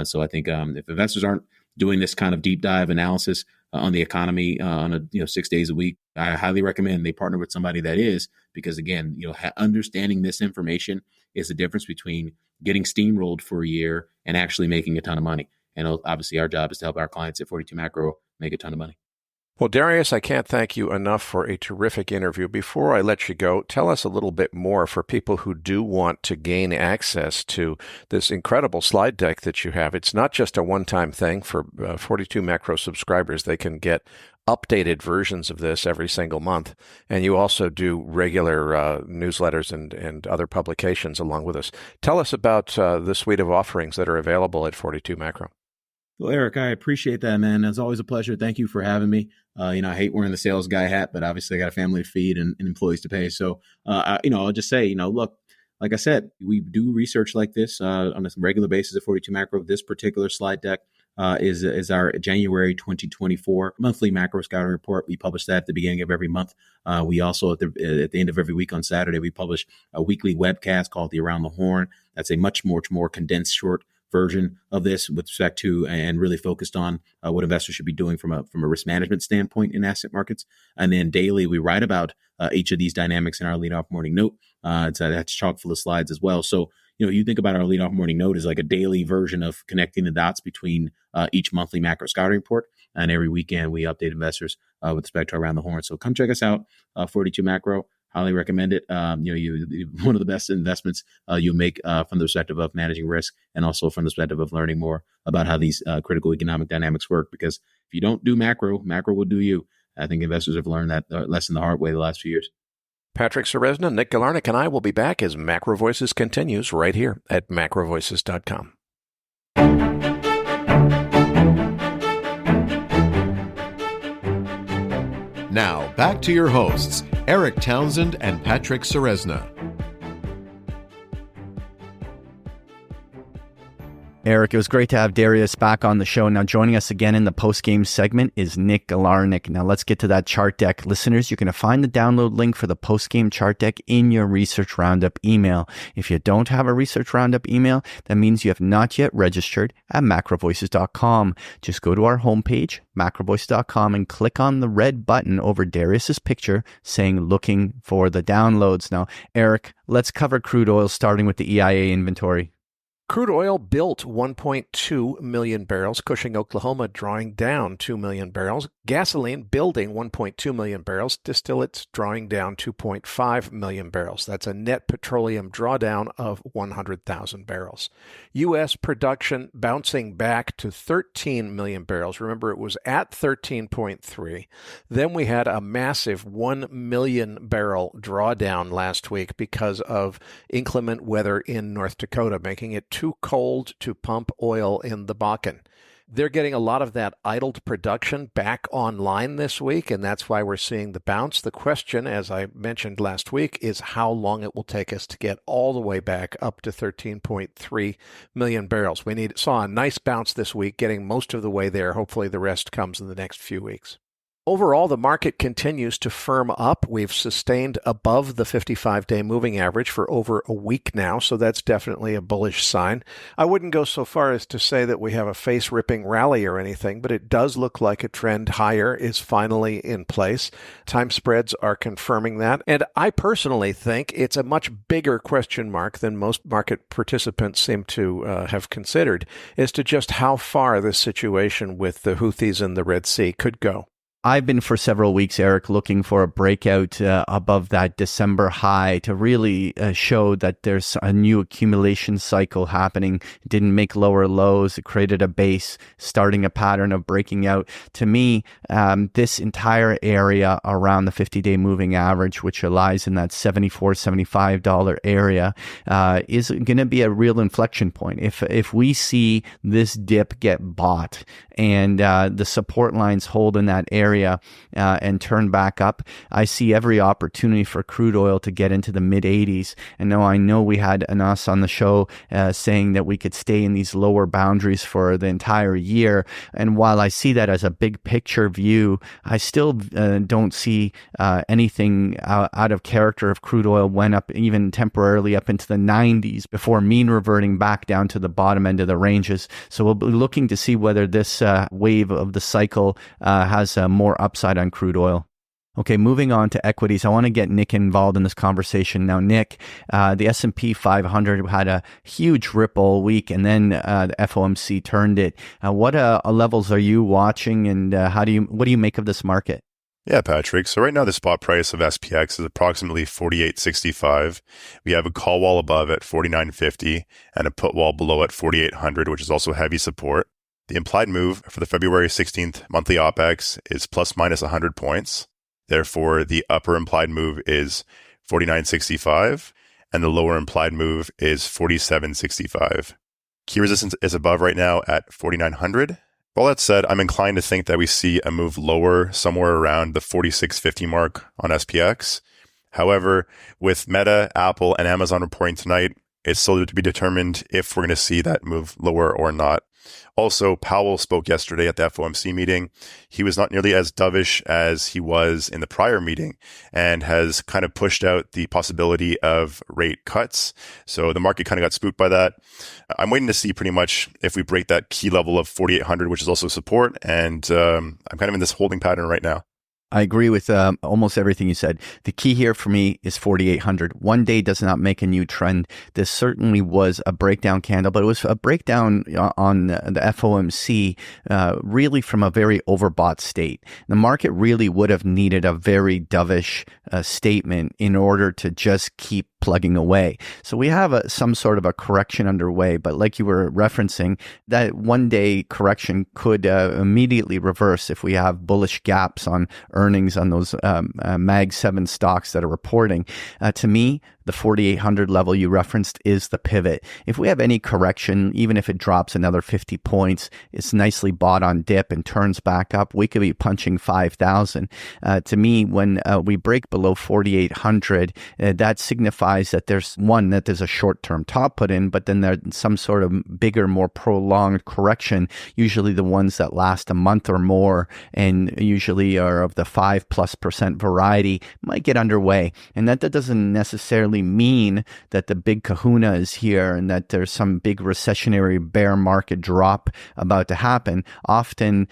So I think if investors aren't doing this kind of deep dive analysis on the economy on 6 days a week, I highly recommend they partner with somebody that is, because again, understanding this information is the difference between getting steamrolled for a year and actually making a ton of money. And obviously our job is to help our clients at 42 Macro make a ton of money. Well, Darius, I can't thank you enough for a terrific interview. Before I let you go, tell us a little bit more for people who do want to gain access to this incredible slide deck that you have. It's not just a one-time thing for 42 Macro subscribers. They can get updated versions of this every single month. And you also do regular newsletters and other publications along with us. Tell us about the suite of offerings that are available at 42 Macro. Well, Eric, I appreciate that, man. It's always a pleasure. Thank you for having me. I hate wearing the sales guy hat, but obviously I got a family to feed and employees to pay. So, I'll just say, look, like I said, we do research like this on a regular basis at 42 Macro. This particular slide deck is our January 2024 monthly macro scouting report. We publish that at the beginning of every month. We also, at the end of every week on Saturday, we publish a weekly webcast called the Around the Horn. That's a much more condensed, short version of this with respect to and really focused on what investors should be doing from a risk management standpoint in asset markets. And then daily, we write about each of these dynamics in our leadoff morning note. That's chock full of slides as well. So, you think about our leadoff morning note as like a daily version of connecting the dots between each monthly macro scouting report. And every weekend, we update investors with respect to Around the Horn. So come check us out, 42 Macro. Highly recommend it. One of the best investments you make from the perspective of managing risk and also from the perspective of learning more about how these critical economic dynamics work. Because if you don't do macro will do you. I think investors have learned that lesson the hard way the last few years. Patrick Ceresna, Nick Galarnik, and I will be back as Macro Voices continues right here at MacroVoices.com. Now, back to your hosts, Eric Townsend and Patrick Ceresna. Eric, it was great to have Darius back on the show. Now, joining us again in the post-game segment is Nick Galarnik. Now, let's get to that chart deck. Listeners, you're going to find the download link for the post-game chart deck in your Research Roundup email. If you don't have a Research Roundup email, that means you have not yet registered at MacroVoices.com. Just go to our homepage, MacroVoices.com, and click on the red button over Darius's picture saying looking for the downloads. Now, Eric, let's cover crude oil starting with the EIA inventory. Crude oil built 1.2 million barrels, Cushing, Oklahoma drawing down 2 million barrels, gasoline building 1.2 million barrels, distillates drawing down 2.5 million barrels. That's a net petroleum drawdown of 100,000 barrels. U.S. production bouncing back to 13 million barrels. Remember, it was at 13.3. Then we had a massive 1 million barrel drawdown last week because of inclement weather in North Dakota, making it too cold to pump oil in the Bakken. They're getting a lot of that idled production back online this week, and that's why we're seeing the bounce. The question, as I mentioned last week, is how long it will take us to get all the way back up to 13.3 million barrels. We saw a nice bounce this week, getting most of the way there. Hopefully the rest comes in the next few weeks. Overall, the market continues to firm up. We've sustained above the 55-day moving average for over a week now, so that's definitely a bullish sign. I wouldn't go so far as to say that we have a face-ripping rally or anything, but it does look like a trend higher is finally in place. Time spreads are confirming that, and I personally think it's a much bigger question mark than most market participants seem to have considered as to just how far this situation with the Houthis in the Red Sea could go. I've been for several weeks, Eric, looking for a breakout above that December high to really show that there's a new accumulation cycle happening. It didn't make lower lows. It created a base, starting a pattern of breaking out. To me, this entire area around the 50-day moving average, which lies in that $74, $75 area, is going to be a real inflection point. If we see this dip get bought and the support lines hold in that area, and turn back up, I see every opportunity for crude oil to get into the mid 80s. And now I know we had Anas on the show saying that we could stay in these lower boundaries for the entire year. And while I see that as a big picture view, I still don't see anything out of character if crude oil went up even temporarily up into the 90s before mean reverting back down to the bottom end of the ranges. So we'll be looking to see whether this wave of the cycle has more upside on crude oil. Okay, moving on to equities. I want to get Nick involved in this conversation. Now, Nick, the S&P 500 had a huge ripple week, and then the FOMC turned it. What levels are you watching, and what do you make of this market? Yeah, Patrick. So right now the spot price of SPX is approximately 48.65. We have a call wall above at 49.50 and a put wall below at 4800, which is also heavy support. The implied move for the February 16th monthly OPEX is plus minus 100 points. Therefore, the upper implied move is 49.65 and the lower implied move is 47.65. Key resistance is above right now at 4900. All that said, I'm inclined to think that we see a move lower somewhere around the 46.50 mark on SPX. However, with Meta, Apple, and Amazon reporting tonight, it's still to be determined if we're going to see that move lower or not. Also, Powell spoke yesterday at the FOMC meeting. He was not nearly as dovish as he was in the prior meeting and has kind of pushed out the possibility of rate cuts. So the market kind of got spooked by that. I'm waiting to see pretty much if we break that key level of 4,800, which is also support. And I'm kind of in this holding pattern right now. I agree with almost everything you said. The key here for me is 4,800. One day does not make a new trend. This certainly was a breakdown candle, but it was a breakdown on the FOMC really from a very overbought state. The market really would have needed a very dovish statement in order to just keep plugging away. So we have some sort of a correction underway, but like you were referencing, that one day correction could immediately reverse if we have bullish gaps on earnings on those Mag 7 stocks that are reporting. To me, the 4,800 level you referenced is the pivot. If we have any correction, even if it drops another 50 points, it's nicely bought on dip and turns back up, we could be punching 5,000. To me, when we break below 4,800, that signifies that there's a short-term top put in, but then there's some sort of bigger, more prolonged correction, usually the ones that last a month or more and usually are of the 5+% variety, might get underway. And that doesn't necessarily mean that the big kahuna is here and that there's some big recessionary bear market drop about to happen. Often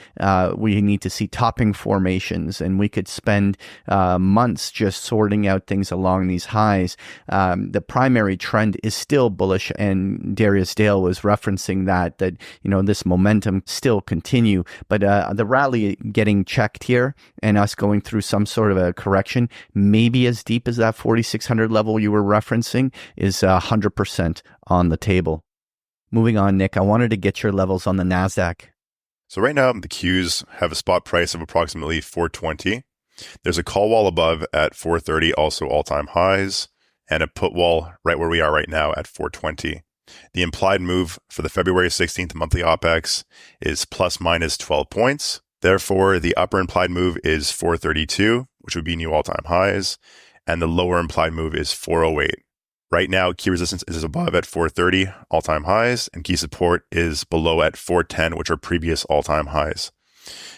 we need to see topping formations, and we could spend months just sorting out things along these highs. The primary trend is still bullish, and Darius Dale was referencing that this momentum still continue, but the rally getting checked here and us going through some sort of a correction, maybe as deep as that 4,600 level you were referencing, is 100% on the table. Moving on, Nick, I wanted to get your levels on the Nasdaq. So right now, the Qs have a spot price of approximately 420. There's a call wall above at 430, also all-time highs, and a put wall right where we are right now at 420. The implied move for the February 16th monthly OPEX is plus minus 12 points. Therefore, the upper implied move is 432, which would be new all-time highs, and the lower implied move is 408. Right now, key resistance is above at 430, all-time highs, and key support is below at 410, which are previous all-time highs.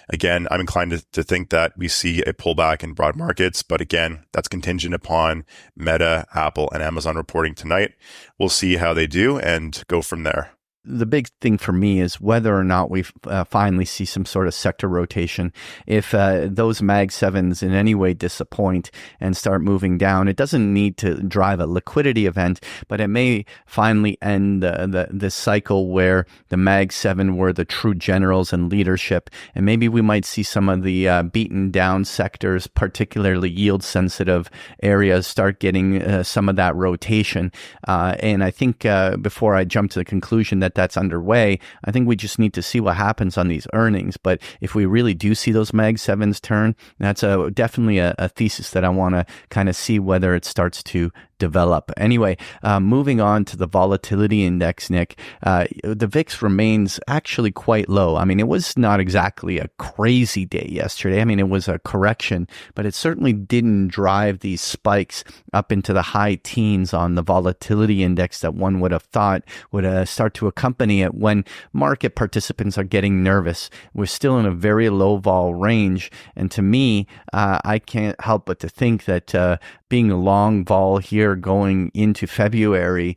Again, I'm inclined to think that we see a pullback in broad markets, but again, that's contingent upon Meta, Apple, and Amazon reporting tonight. We'll see how they do and go from there. the big thing for me is whether or not we finally see some sort of sector rotation. If those Mag 7s in any way disappoint and start moving down, it doesn't need to drive a liquidity event, but it may finally end this cycle where the Mag 7 were the true generals and leadership, and maybe we might see some of the beaten down sectors, particularly yield sensitive areas, start getting some of that rotation. And I think before I jump to the conclusion that that's underway, I think we just need to see what happens on these earnings. But if we really do see those Mag 7s turn, that's definitely a thesis that I want to kind of see whether it starts to develop. Anyway, moving on to the volatility index, Nick, the VIX remains actually quite low. I mean, it was not exactly a crazy day yesterday. I mean, it was a correction, but it certainly didn't drive these spikes up into the high teens on the volatility index that one would have thought would start to accompany it when market participants are getting nervous. We're still in a very low vol range. And to me, I can't help but to think that being a long vol here going into February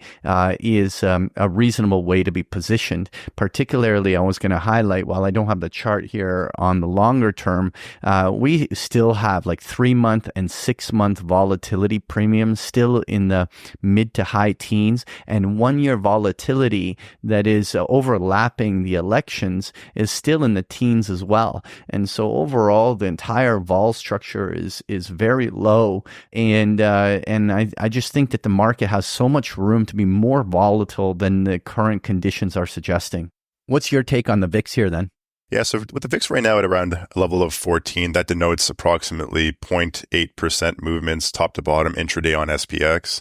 is a reasonable way to be positioned. Particularly, I was going to highlight, while I don't have the chart here on the longer term, we still have like 3-month and 6-month volatility premiums still in the mid to high teens, and 1-year volatility that is overlapping the elections is still in the teens as well. And so overall, the entire vol structure is very low. And I just think that the market has so much room to be more volatile than the current conditions are suggesting. What's your take on the VIX here then? Yeah, so with the VIX right now at around a level of 14, that denotes approximately 0.8% movements top to bottom intraday on SPX.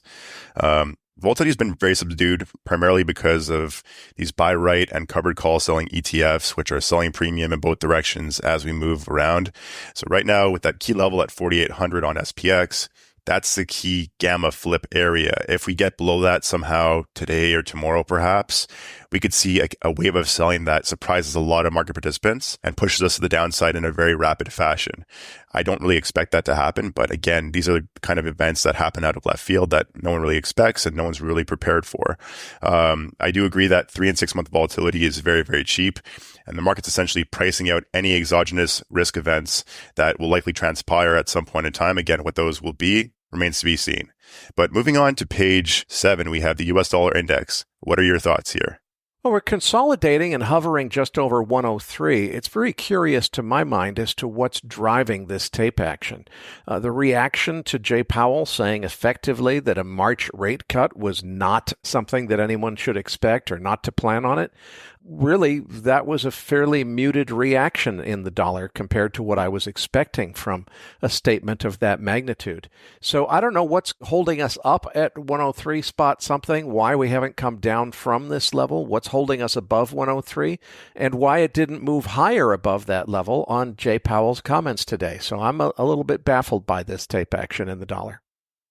Volatility has been very subdued, primarily because of these buy right and covered call selling ETFs, which are selling premium in both directions as we move around. So right now, with that key level at 4,800 on SPX, that's the key gamma flip area. If we get below that somehow today or tomorrow, perhaps, we could see a wave of selling that surprises a lot of market participants and pushes us to the downside in a very rapid fashion. I don't really expect that to happen. But again, these are the kind of events that happen out of left field that no one really expects and no one's really prepared for. I do agree that 3 and 6 month volatility is very, very cheap. And the market's essentially pricing out any exogenous risk events that will likely transpire at some point in time. Again, what those will be remains to be seen. But moving on to page 7, we have the US dollar index. What are your thoughts here? Well, we're consolidating and hovering just over 103. It's very curious to my mind as to what's driving this tape action. The reaction to Jay Powell saying effectively that a March rate cut was not something that anyone should expect or not to plan on it. Really, that was a fairly muted reaction in the dollar compared to what I was expecting from a statement of that magnitude. So I don't know what's holding us up at 103 spot something, why we haven't come down from this level, what's holding us above 103, and why it didn't move higher above that level on Jay Powell's comments today. So I'm a little bit baffled by this tape action in the dollar.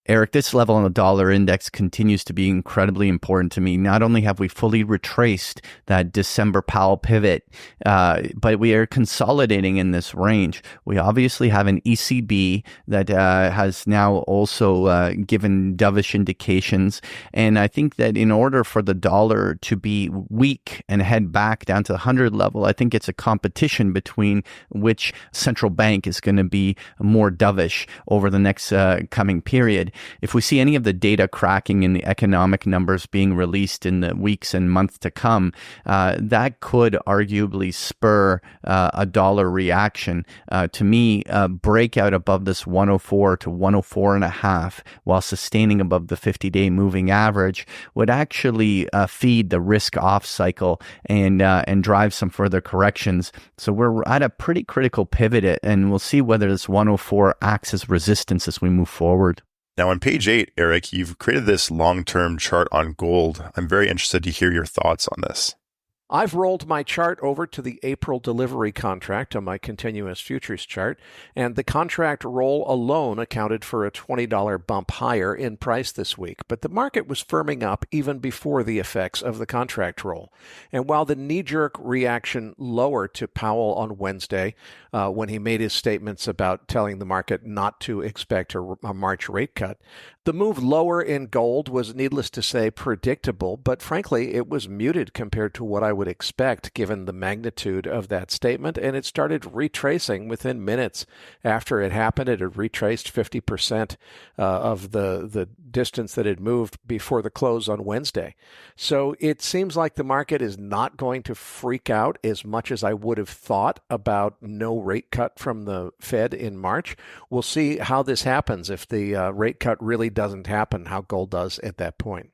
Eric, this level on the dollar index continues to be incredibly important to me. Not only have we fully retraced that December Powell pivot, but we are consolidating in this range. We obviously have an ECB that has now also given dovish indications. And I think that in order for the dollar to be weak and head back down to the 100 level, I think it's a competition between which central bank is going to be more dovish over the next coming period. If we see any of the data cracking in the economic numbers being released in the weeks and months to come, that could arguably spur a dollar reaction. To me, breakout above this 104 to 104.5 while sustaining above the 50-day moving average would actually feed the risk off cycle and drive some further corrections. So we're at a pretty critical pivot, and we'll see whether this 104 acts as resistance as we move forward. Now on page 8, Eric, you've created this long-term chart on gold. I'm very interested to hear your thoughts on this. I've rolled my chart over to the April delivery contract on my continuous futures chart, and the contract roll alone accounted for a $20 bump higher in price this week. But the market was firming up even before the effects of the contract roll. And while the knee-jerk reaction lower to Powell on Wednesday, when he made his statements about telling the market not to expect a March rate cut, the move lower in gold was, needless to say, predictable, but frankly, it was muted compared to what I would expect given the magnitude of that statement, and it started retracing within minutes after it happened. It had retraced 50% of the distance that had moved before the close on Wednesday. So it seems like the market is not going to freak out as much as I would have thought about no rate cut from the Fed in March. We'll see how this happens. If the rate cut really doesn't happen, how gold does at that point.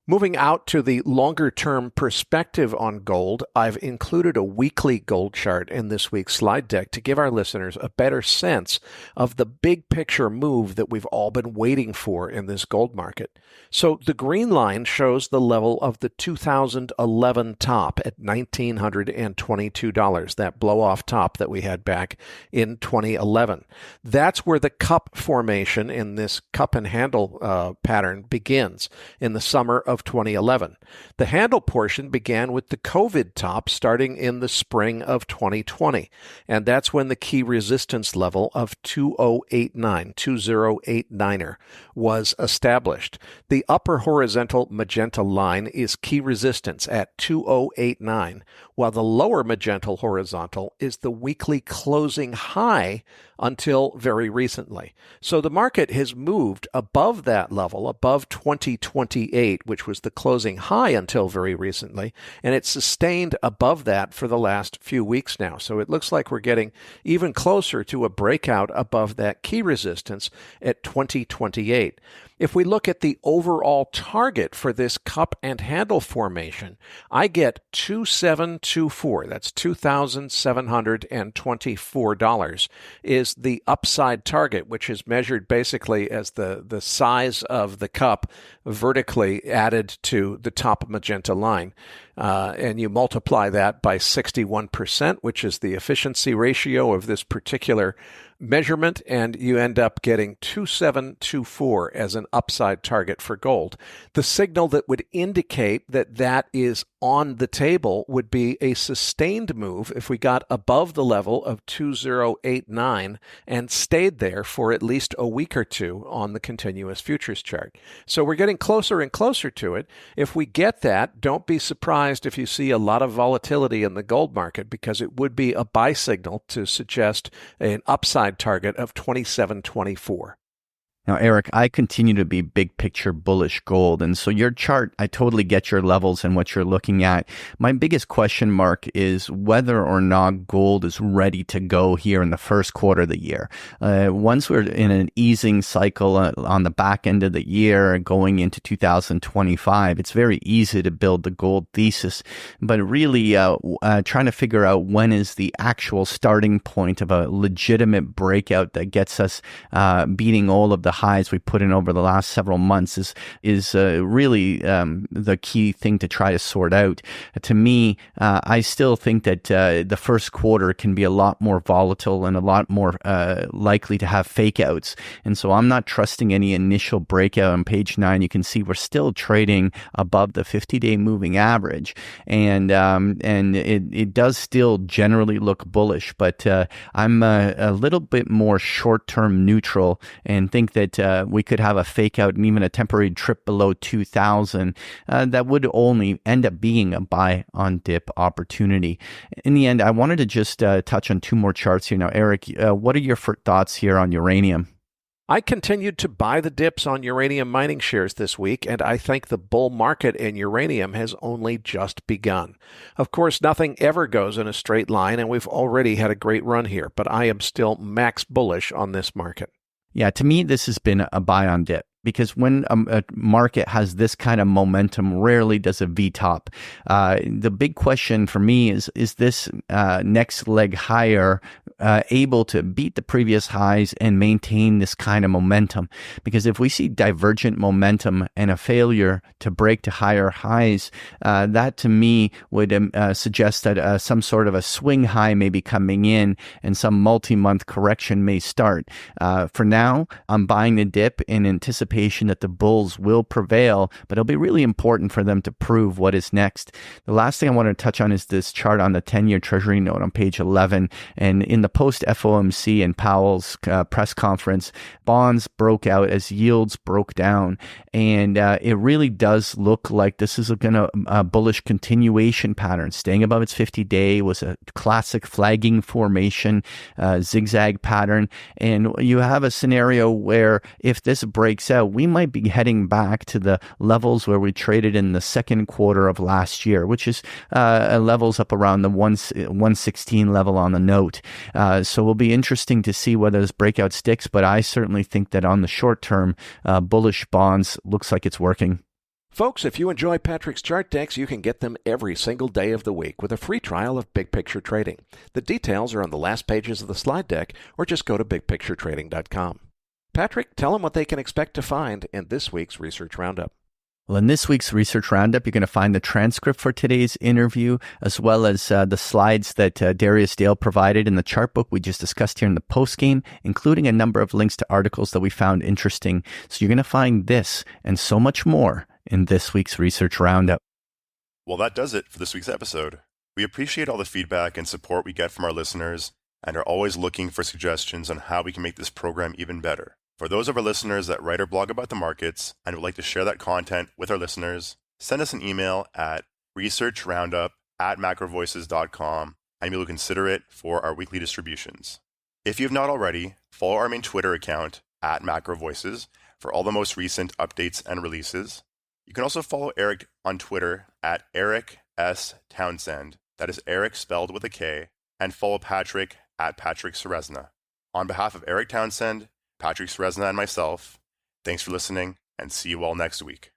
Moving out to the longer-term perspective on gold, I've included a weekly gold chart in this week's slide deck to give our listeners a better sense of the big picture move that we've all been waiting for in this gold market. So the green line shows the level of the 2011 top at $1,922, that blow-off top that we had back in 2011. That's where the cup formation in this cup and handle pattern begins in the summer of 2011. The handle portion began with the COVID top starting in the spring of 2020, and that's when the key resistance level of 2089er was established. The upper horizontal magenta line is key resistance at 2089, while the lower magenta horizontal is the weekly closing high until very recently. So the market has moved above that level, above 2028, which was the closing high until very recently, and it's sustained above that for the last few weeks now. So it looks like we're getting even closer to a breakout above that key resistance at 2028. If we look at the overall target for this cup and handle formation, I get 2724. That's $2,724 is the upside target, which is measured basically as the size of the cup vertically added to the top magenta line. And you multiply that by 61%, which is the efficiency ratio of this particular measurement, and you end up getting 2724 as an upside target for gold. The signal that would indicate that that is on the table would be a sustained move if we got above the level of 2089 and stayed there for at least a week or two on the continuous futures chart. So we're getting closer and closer to it. If we get that, don't be surprised if you see a lot of volatility in the gold market, because it would be a buy signal to suggest an upside target of 2724. Now, Eric, I continue to be big picture bullish gold. And so your chart, I totally get your levels and what you're looking at. My biggest question mark is whether or not gold is ready to go here in the first quarter of the year. Once we're in an easing cycle on the back end of the year going into 2025, it's very easy to build the gold thesis. But really trying to figure out when is the actual starting point of a legitimate breakout that gets us beating all of the highs we put in over the last several months is really the key thing to try to sort out. To me, I still think that the first quarter can be a lot more volatile and a lot more likely to have fake outs. And so I'm not trusting any initial breakout. On page 9, you can see we're still trading above the 50-day moving average. And it does still generally look bullish, but I'm a little bit more short-term neutral and think that we could have a fake out and even a temporary trip below 2,000 that would only end up being a buy on dip opportunity. In the end, I wanted to just touch on two more charts here. Now, Eric, what are your thoughts here on uranium? I continued to buy the dips on uranium mining shares this week, and I think the bull market in uranium has only just begun. Of course, nothing ever goes in a straight line, and we've already had a great run here, but I am still max bullish on this market. Yeah, to me, this has been a buy on dip. Because when a market has this kind of momentum, rarely does a V-top. The big question for me is this next leg higher able to beat the previous highs and maintain this kind of momentum. Because if we see divergent momentum and a failure to break to higher highs, that to me would suggest that some sort of a swing high may be coming in and some multi-month correction may start. For now, I'm buying the dip in anticipation that the bulls will prevail, but it'll be really important for them to prove what is next. The last thing I want to touch on is this chart on the 10-year Treasury note on page 11. And in the post-FOMC and Powell's press conference, bonds broke out as yields broke down. And it really does look like this is a bullish continuation pattern. Staying above its 50-day was a classic flagging formation, zigzag pattern. And you have a scenario where if this breaks out, we might be heading back to the levels where we traded in the second quarter of last year, which is levels up around the 116 level on the note. So it will be interesting to see whether this breakout sticks, but I certainly think that on the short term, bullish bonds looks like it's working. Folks, if you enjoy Patrick's chart decks, you can get them every single day of the week with a free trial of Big Picture Trading. The details are on the last pages of the slide deck, or just go to bigpicturetrading.com. Patrick, tell them what they can expect to find in this week's Research Roundup. Well, in this week's Research Roundup, you're going to find the transcript for today's interview, as well as the slides that Darius Dale provided in the chart book we just discussed here in the postgame, including a number of links to articles that we found interesting. So you're going to find this and so much more in this week's Research Roundup. Well, that does it for this week's episode. We appreciate all the feedback and support we get from our listeners and are always looking for suggestions on how we can make this program even better. For those of our listeners that write or blog about the markets and would like to share that content with our listeners, send us an email at researchroundup@macrovoices.com and we will consider it for our weekly distributions. If you have not already, follow our main Twitter account @MacroVoices for all the most recent updates and releases. You can also follow Eric on Twitter @Eric S. Townsend, that is Eric spelled with a K, and follow Patrick @Patrick Ceresna. On behalf of Eric Townsend, Patrick Ceresna, and myself, thanks for listening, and see you all next week.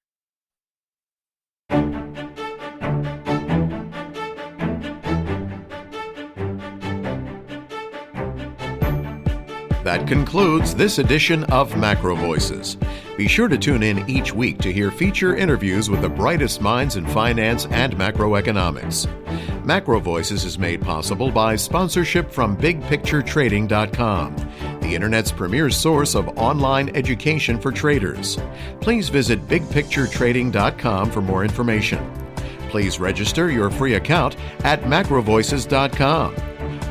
That concludes this edition of Macro Voices. Be sure to tune in each week to hear feature interviews with the brightest minds in finance and macroeconomics. Macro Voices is made possible by sponsorship from BigPictureTrading.com, the Internet's premier source of online education for traders. Please visit BigPictureTrading.com for more information. Please register your free account at MacroVoices.com.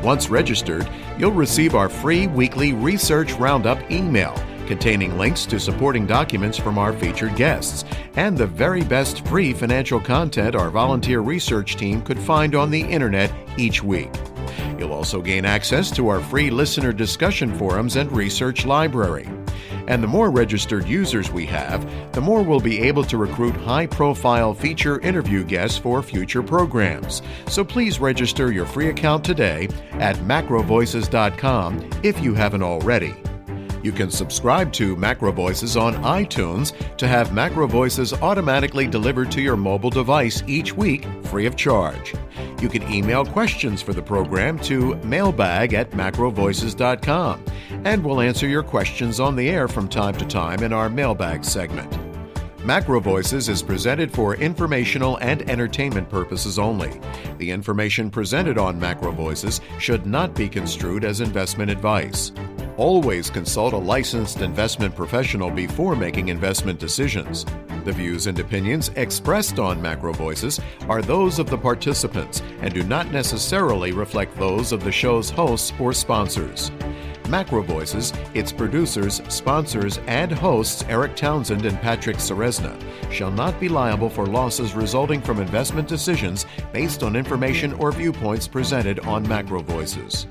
Once registered, you'll receive our free weekly Research Roundup email containing links to supporting documents from our featured guests and the very best free financial content our volunteer research team could find on the internet each week. You'll also gain access to our free listener discussion forums and research library. And the more registered users we have, the more we'll be able to recruit high-profile feature interview guests for future programs. So please register your free account today at macrovoices.com if you haven't already. You can subscribe to Macro Voices on iTunes to have Macro Voices automatically delivered to your mobile device each week free of charge. You can email questions for the program to mailbag@macrovoices.com, and we'll answer your questions on the air from time to time in our mailbag segment. Macro Voices is presented for informational and entertainment purposes only. The information presented on Macro Voices should not be construed as investment advice. Always consult a licensed investment professional before making investment decisions. The views and opinions expressed on Macro Voices are those of the participants and do not necessarily reflect those of the show's hosts or sponsors. Macro Voices, its producers, sponsors, and hosts Eric Townsend and Patrick Ceresna shall not be liable for losses resulting from investment decisions based on information or viewpoints presented on Macro Voices.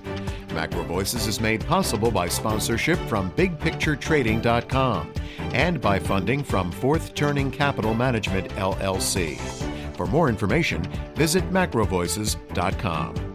Macro Voices is made possible by sponsorship from BigPictureTrading.com and by funding from Fourth Turning Capital Management, LLC. For more information, visit MacroVoices.com.